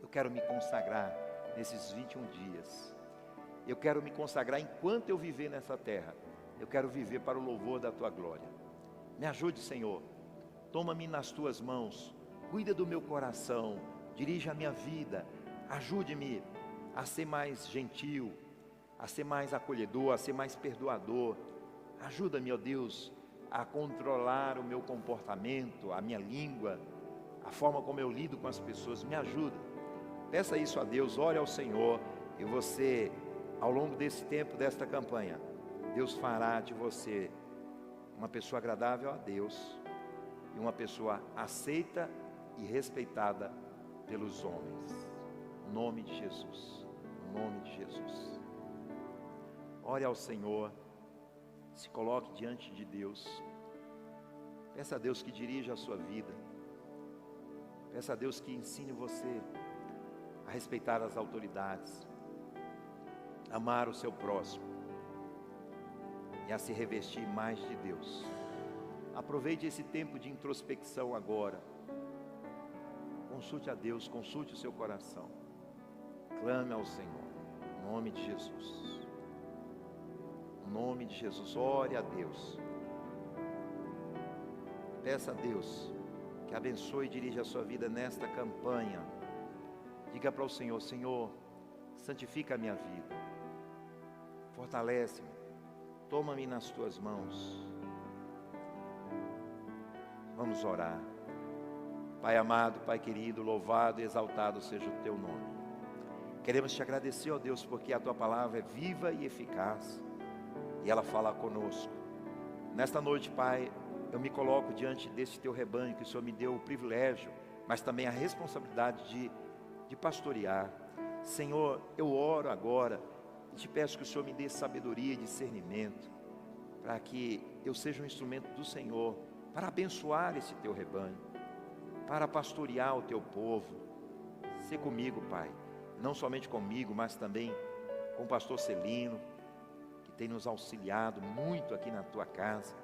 eu quero me consagrar nesses 21 dias. Eu quero me consagrar enquanto eu viver nessa terra. Eu quero viver para o louvor da Tua glória. Me ajude, Senhor. Toma-me nas Tuas mãos. Cuida do meu coração, dirija a minha vida, ajude-me a ser mais gentil, a ser mais acolhedor, a ser mais perdoador. Ajuda-me, ó Deus, a controlar o meu comportamento, a minha língua, a forma como eu lido com as pessoas. Me ajuda. Peça isso a Deus, ore ao Senhor, e você, ao longo desse tempo, desta campanha, Deus fará de você uma pessoa agradável a Deus e uma pessoa aceita e respeitada pelos homens. Em nome de Jesus, em nome de Jesus. Ore ao Senhor, se coloque diante de Deus, peça a Deus que dirija a sua vida, peça a Deus que ensine você a respeitar as autoridades, amar o seu próximo e a se revestir mais de Deus. Aproveite esse tempo de introspecção agora, consulte a Deus, consulte o seu coração, clame ao Senhor, em nome de Jesus. Em nome de Jesus, ore a Deus. Peça a Deus que abençoe e dirija a sua vida nesta campanha. Diga para o Senhor: Senhor, santifica a minha vida, fortalece-me, toma-me nas tuas mãos. Vamos orar. Pai amado, Pai querido, louvado e exaltado seja o teu nome. Queremos te agradecer, ó Deus, porque a tua palavra é viva e eficaz e ela fala conosco. Nesta noite, Pai, eu me coloco diante desse teu rebanho que o Senhor me deu o privilégio, mas também a responsabilidade de pastorear. Senhor, eu oro agora e te peço que o Senhor me dê sabedoria e discernimento, para que eu seja um instrumento do Senhor, para abençoar esse teu rebanho, para pastorear o teu povo. Sê comigo, Pai, não somente comigo, mas também com o pastor Celino, que tem nos auxiliado muito aqui na tua casa.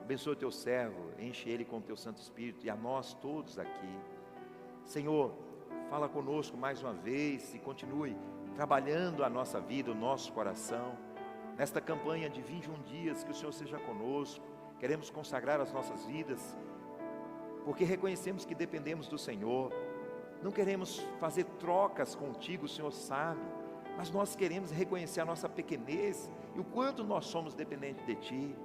Abençoa o teu servo, enche ele com o teu Santo Espírito e a nós todos aqui. Senhor, fala conosco mais uma vez e continue trabalhando a nossa vida, o nosso coração. Nesta campanha de 21 dias, que o Senhor seja conosco. Queremos consagrar as nossas vidas, porque reconhecemos que dependemos do Senhor. Não queremos fazer trocas contigo, o Senhor sabe, mas nós queremos reconhecer a nossa pequenez e o quanto nós somos dependentes de Ti.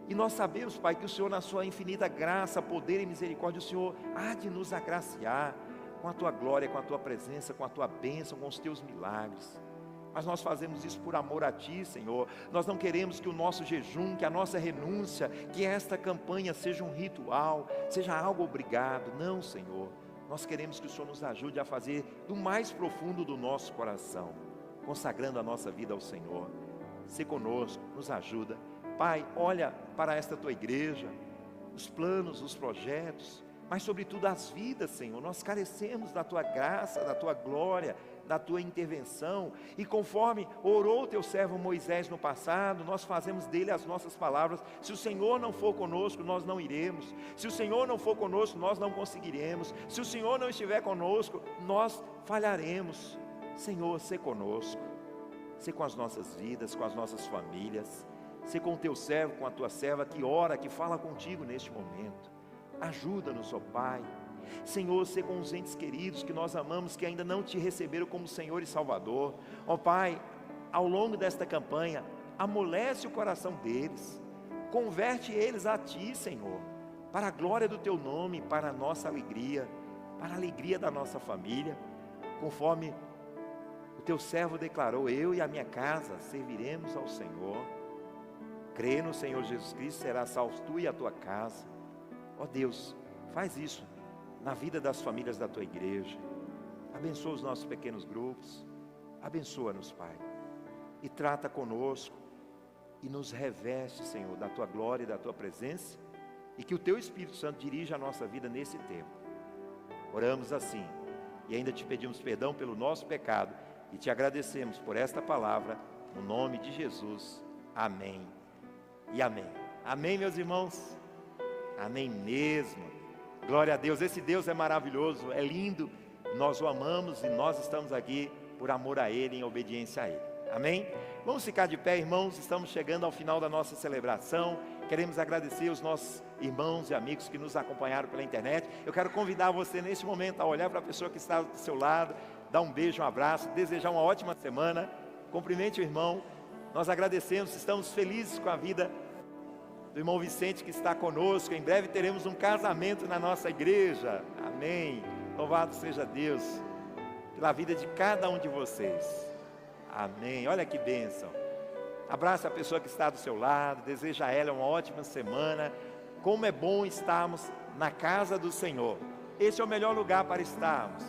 E nós sabemos, Pai, que o Senhor, na sua infinita graça, poder e misericórdia, o Senhor há de nos agraciar com a Tua glória, com a Tua presença, com a Tua bênção, com os Teus milagres. Mas nós fazemos isso por amor a Ti, Senhor. Nós não queremos que o nosso jejum, que a nossa renúncia, que esta campanha seja um ritual, seja algo obrigado. Não, Senhor. Nós queremos que o Senhor nos ajude a fazer do mais profundo do nosso coração, consagrando a nossa vida ao Senhor. Se conosco, nos ajuda. Pai, olha para esta Tua igreja, os planos, os projetos, mas sobretudo as vidas, Senhor. Nós carecemos da Tua graça, da Tua glória, da Tua intervenção, e conforme orou o Teu servo Moisés no passado, nós fazemos dele as nossas palavras. Se o Senhor não for conosco, nós não iremos. Se o Senhor não for conosco, nós não conseguiremos. Se o Senhor não estiver conosco, nós falharemos. Senhor, sê conosco, sê com as nossas vidas, com as nossas famílias, sê com o Teu servo, com a Tua serva que ora, que fala contigo neste momento. Ajuda-nos, ó Pai. Senhor, sê com os entes queridos que nós amamos, que ainda não Te receberam como Senhor e Salvador. Ó Pai, ao longo desta campanha, amolece o coração deles, converte eles a Ti, Senhor, para a glória do Teu nome, para a nossa alegria, para a alegria da nossa família, conforme o Teu servo declarou: eu e a minha casa serviremos ao Senhor. Crê no Senhor Jesus Cristo, será salvo tu e a tua casa. Ó Deus, faz isso na vida das famílias da Tua igreja. Abençoa os nossos pequenos grupos, abençoa-nos, Pai, e trata conosco, e nos reveste, Senhor, da Tua glória e da Tua presença, e que o Teu Espírito Santo dirija a nossa vida nesse tempo. Oramos assim, e ainda Te pedimos perdão pelo nosso pecado, e Te agradecemos por esta palavra, no nome de Jesus. Amém e amém. Amém, meus irmãos? Amém mesmo. Glória a Deus. Esse Deus é maravilhoso, é lindo. Nós o amamos e nós estamos aqui por amor a Ele, em obediência a Ele. Amém? Vamos ficar de pé, irmãos. Estamos chegando ao final da nossa celebração. Queremos agradecer os nossos irmãos e amigos que nos acompanharam pela internet. Eu quero convidar você neste momento a olhar para a pessoa que está do seu lado, dar um beijo, um abraço, desejar uma ótima semana. Cumprimente o irmão, Nós agradecemos, estamos felizes com a vida do irmão Vicente que está conosco. Em breve teremos um casamento na nossa igreja. Amém. Louvado seja Deus pela vida de cada um de vocês. Amém. Olha que bênção. Abraça a pessoa que está do seu lado, deseja a ela uma ótima semana. Como é bom estarmos na casa do Senhor. Esse é o melhor lugar para estarmos.